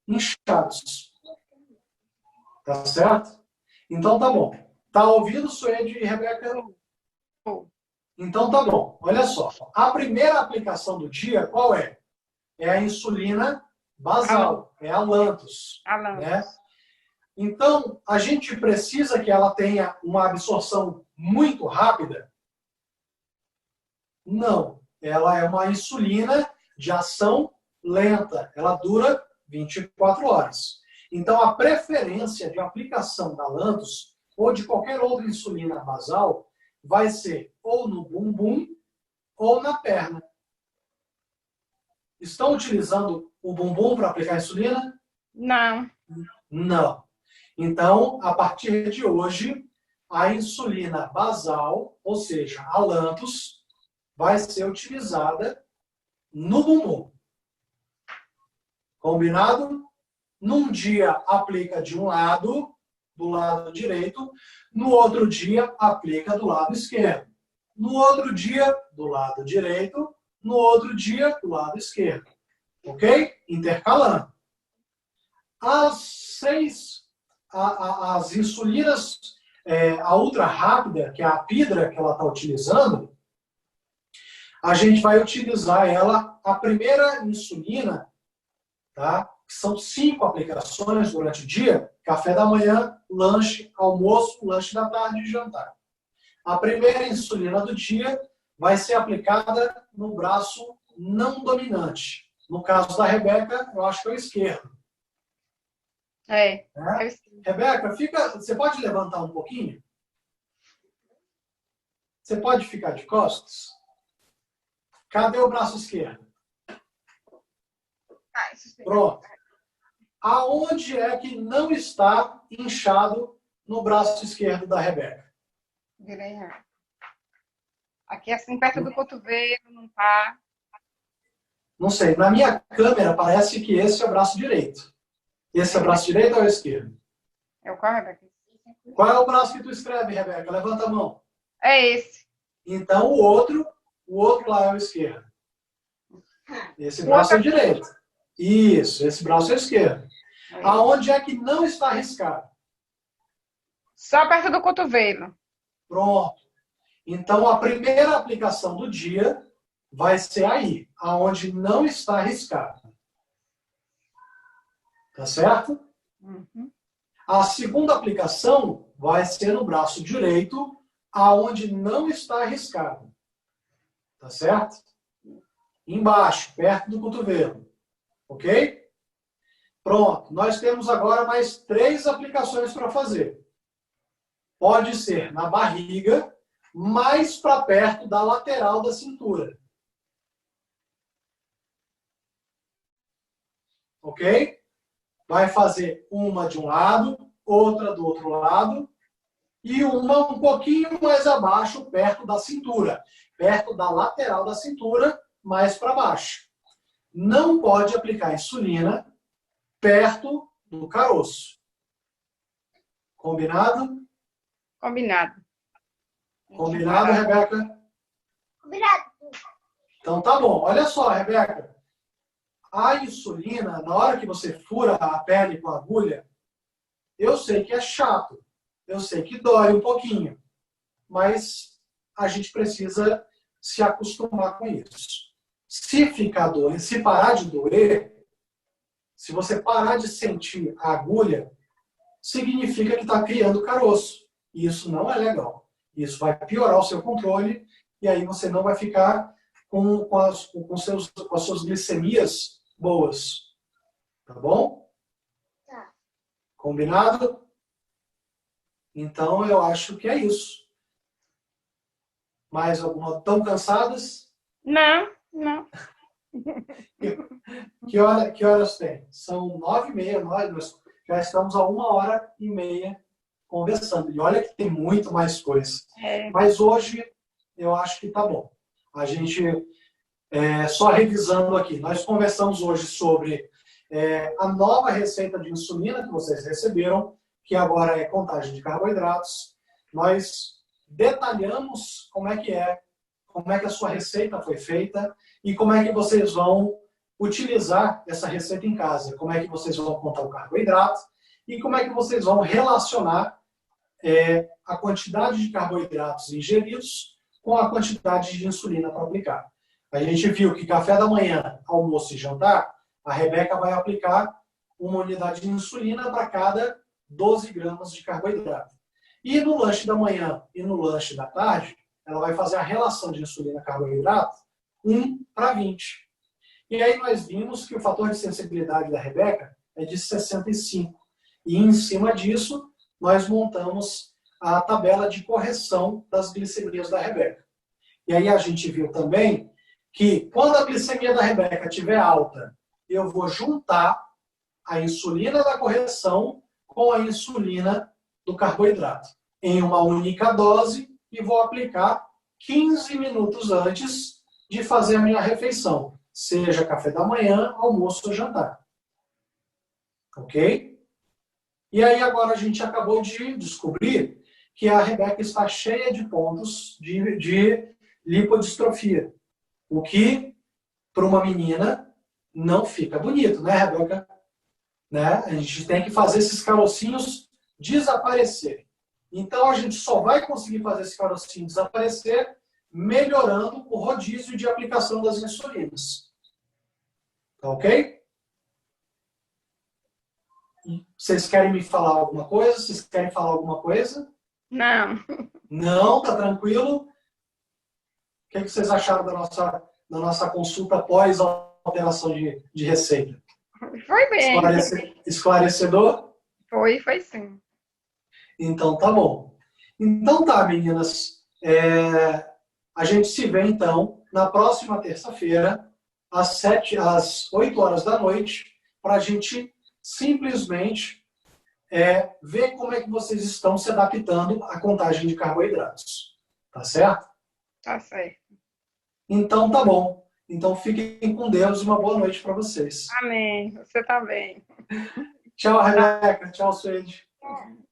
inchados. Tá certo? Então tá bom. Tá ouvindo, Suede e Rebeca? Então tá bom. Olha só. A primeira aplicação do dia, qual é? É a insulina basal. É a Lantus. Né? Então, a gente precisa que ela tenha uma absorção muito rápida? Não. Ela é uma insulina de ação lenta. Ela dura 24 horas. Então, a preferência de aplicação da Lantus ou de qualquer outra insulina basal vai ser ou no bumbum ou na perna. Estão utilizando o bumbum para aplicar insulina? Não. Não. Então, a partir de hoje, a insulina basal, ou seja, a Lantus, vai ser utilizada no bumbum. Combinado? Num dia aplica de um lado, do lado direito, no outro dia aplica do lado esquerdo. No outro dia, do lado direito, no outro dia, do lado esquerdo. Ok? Intercalando. As insulinas, a ultra rápida, que é a Apidra que ela está utilizando, a gente vai utilizar ela, a primeira insulina, tá? Que são 5 aplicações durante o dia, café da manhã, lanche, almoço, lanche da tarde e jantar. A primeira insulina do dia vai ser aplicada no braço não dominante. No caso da Rebeca, eu acho que é o esquerdo. É. Rebeca, você pode levantar um pouquinho? Você pode ficar de costas? Cadê o braço esquerdo? Pronto. Aonde é que não está inchado no braço esquerdo da Rebeca? Virei errado. Aqui assim, perto do cotovelo, não tá? Não sei. Na minha câmera parece que esse é o braço direito. Esse é o braço direito ou é o esquerdo? É o qual, Rebeca? Qual é o braço que tu escreve, Rebeca? Levanta a mão. É esse. Então o outro lá é o esquerdo. Esse braço é o direito. Isso, esse braço é o esquerdo. Aonde é que não está arriscado? Só perto do cotovelo. Pronto. Então a primeira aplicação do dia vai ser aí, aonde não está arriscado. Tá certo? Uhum. A segunda aplicação vai ser no braço direito, aonde não está arriscado. Tá certo? Embaixo, perto do cotovelo. Ok? Pronto. Nós temos agora mais 3 aplicações para fazer. Pode ser na barriga, mais para perto da lateral da cintura. Ok? Vai fazer uma de um lado, outra do outro lado, e uma um pouquinho mais abaixo, perto da cintura. Perto da lateral da cintura, mais para baixo. Não pode aplicar insulina perto do caroço. Combinado? Combinado. Combinado, Rebeca? Combinado. Então tá bom. Olha só, Rebeca. A insulina, na hora que você fura a pele com a agulha, eu sei que é chato, eu sei que dói um pouquinho, mas a gente precisa se acostumar com isso. Se ficar doendo, se parar de doer, se você parar de sentir a agulha, significa que está criando caroço. E isso não é legal. Isso vai piorar o seu controle e aí você não vai ficar com as suas glicemias boas. Tá bom? Tá. Combinado? Então eu acho que é isso. Mais alguma? Tão cansadas? Não, não. Que horas tem? São 9h30, nós já estamos a 1h30 conversando. E olha que tem muito mais coisa. Mas hoje eu acho que tá bom. A gente, só revisando aqui, nós conversamos hoje sobre a nova receita de insulina que vocês receberam, que agora é contagem de carboidratos. Nós detalhamos como é que a sua receita foi feita e como é que vocês vão utilizar essa receita em casa, como é que vocês vão contar o carboidrato e como é que vocês vão relacionar a quantidade de carboidratos ingeridos com a quantidade de insulina para aplicar. A gente viu que café da manhã, almoço e jantar, a Rebeca vai aplicar uma unidade de insulina para cada 12 gramas de carboidrato. E no lanche da manhã e no lanche da tarde, ela vai fazer a relação de insulina-carboidrato 1:20. E aí nós vimos que o fator de sensibilidade da Rebeca é de 65. E em cima disso, nós montamos a tabela de correção das glicemias da Rebeca. E aí a gente viu também que quando a glicemia da Rebeca estiver alta, eu vou juntar a insulina da correção com a insulina do carboidrato em uma única dose e vou aplicar 15 minutos antes de fazer a minha refeição, seja café da manhã, almoço ou jantar. Ok? E aí agora a gente acabou de descobrir que a Rebeca está cheia de pontos de lipodistrofia, o que para uma menina não fica bonito, né, Rebeca? Né? A gente tem que fazer esses carocinhos desaparecerem. Então a gente só vai conseguir fazer esse carocinho desaparecer melhorando o rodízio de aplicação das insulinas. Tá ok? Vocês querem me falar alguma coisa? Vocês querem falar alguma coisa? Não. Não? Tá tranquilo? O que vocês acharam da nossa consulta após a alteração de receita? Foi bem. Esclarecedor? Foi sim. Então tá bom. Então tá, meninas. A gente se vê então na próxima terça-feira, às 8 horas da noite, para a gente simplesmente ver como é que vocês estão se adaptando à contagem de carboidratos. Tá certo? Tá certo. Então tá bom. Então fiquem com Deus e uma boa noite para vocês. Amém. Você também. Tchau, Rebeca. Tchau, Suede. É.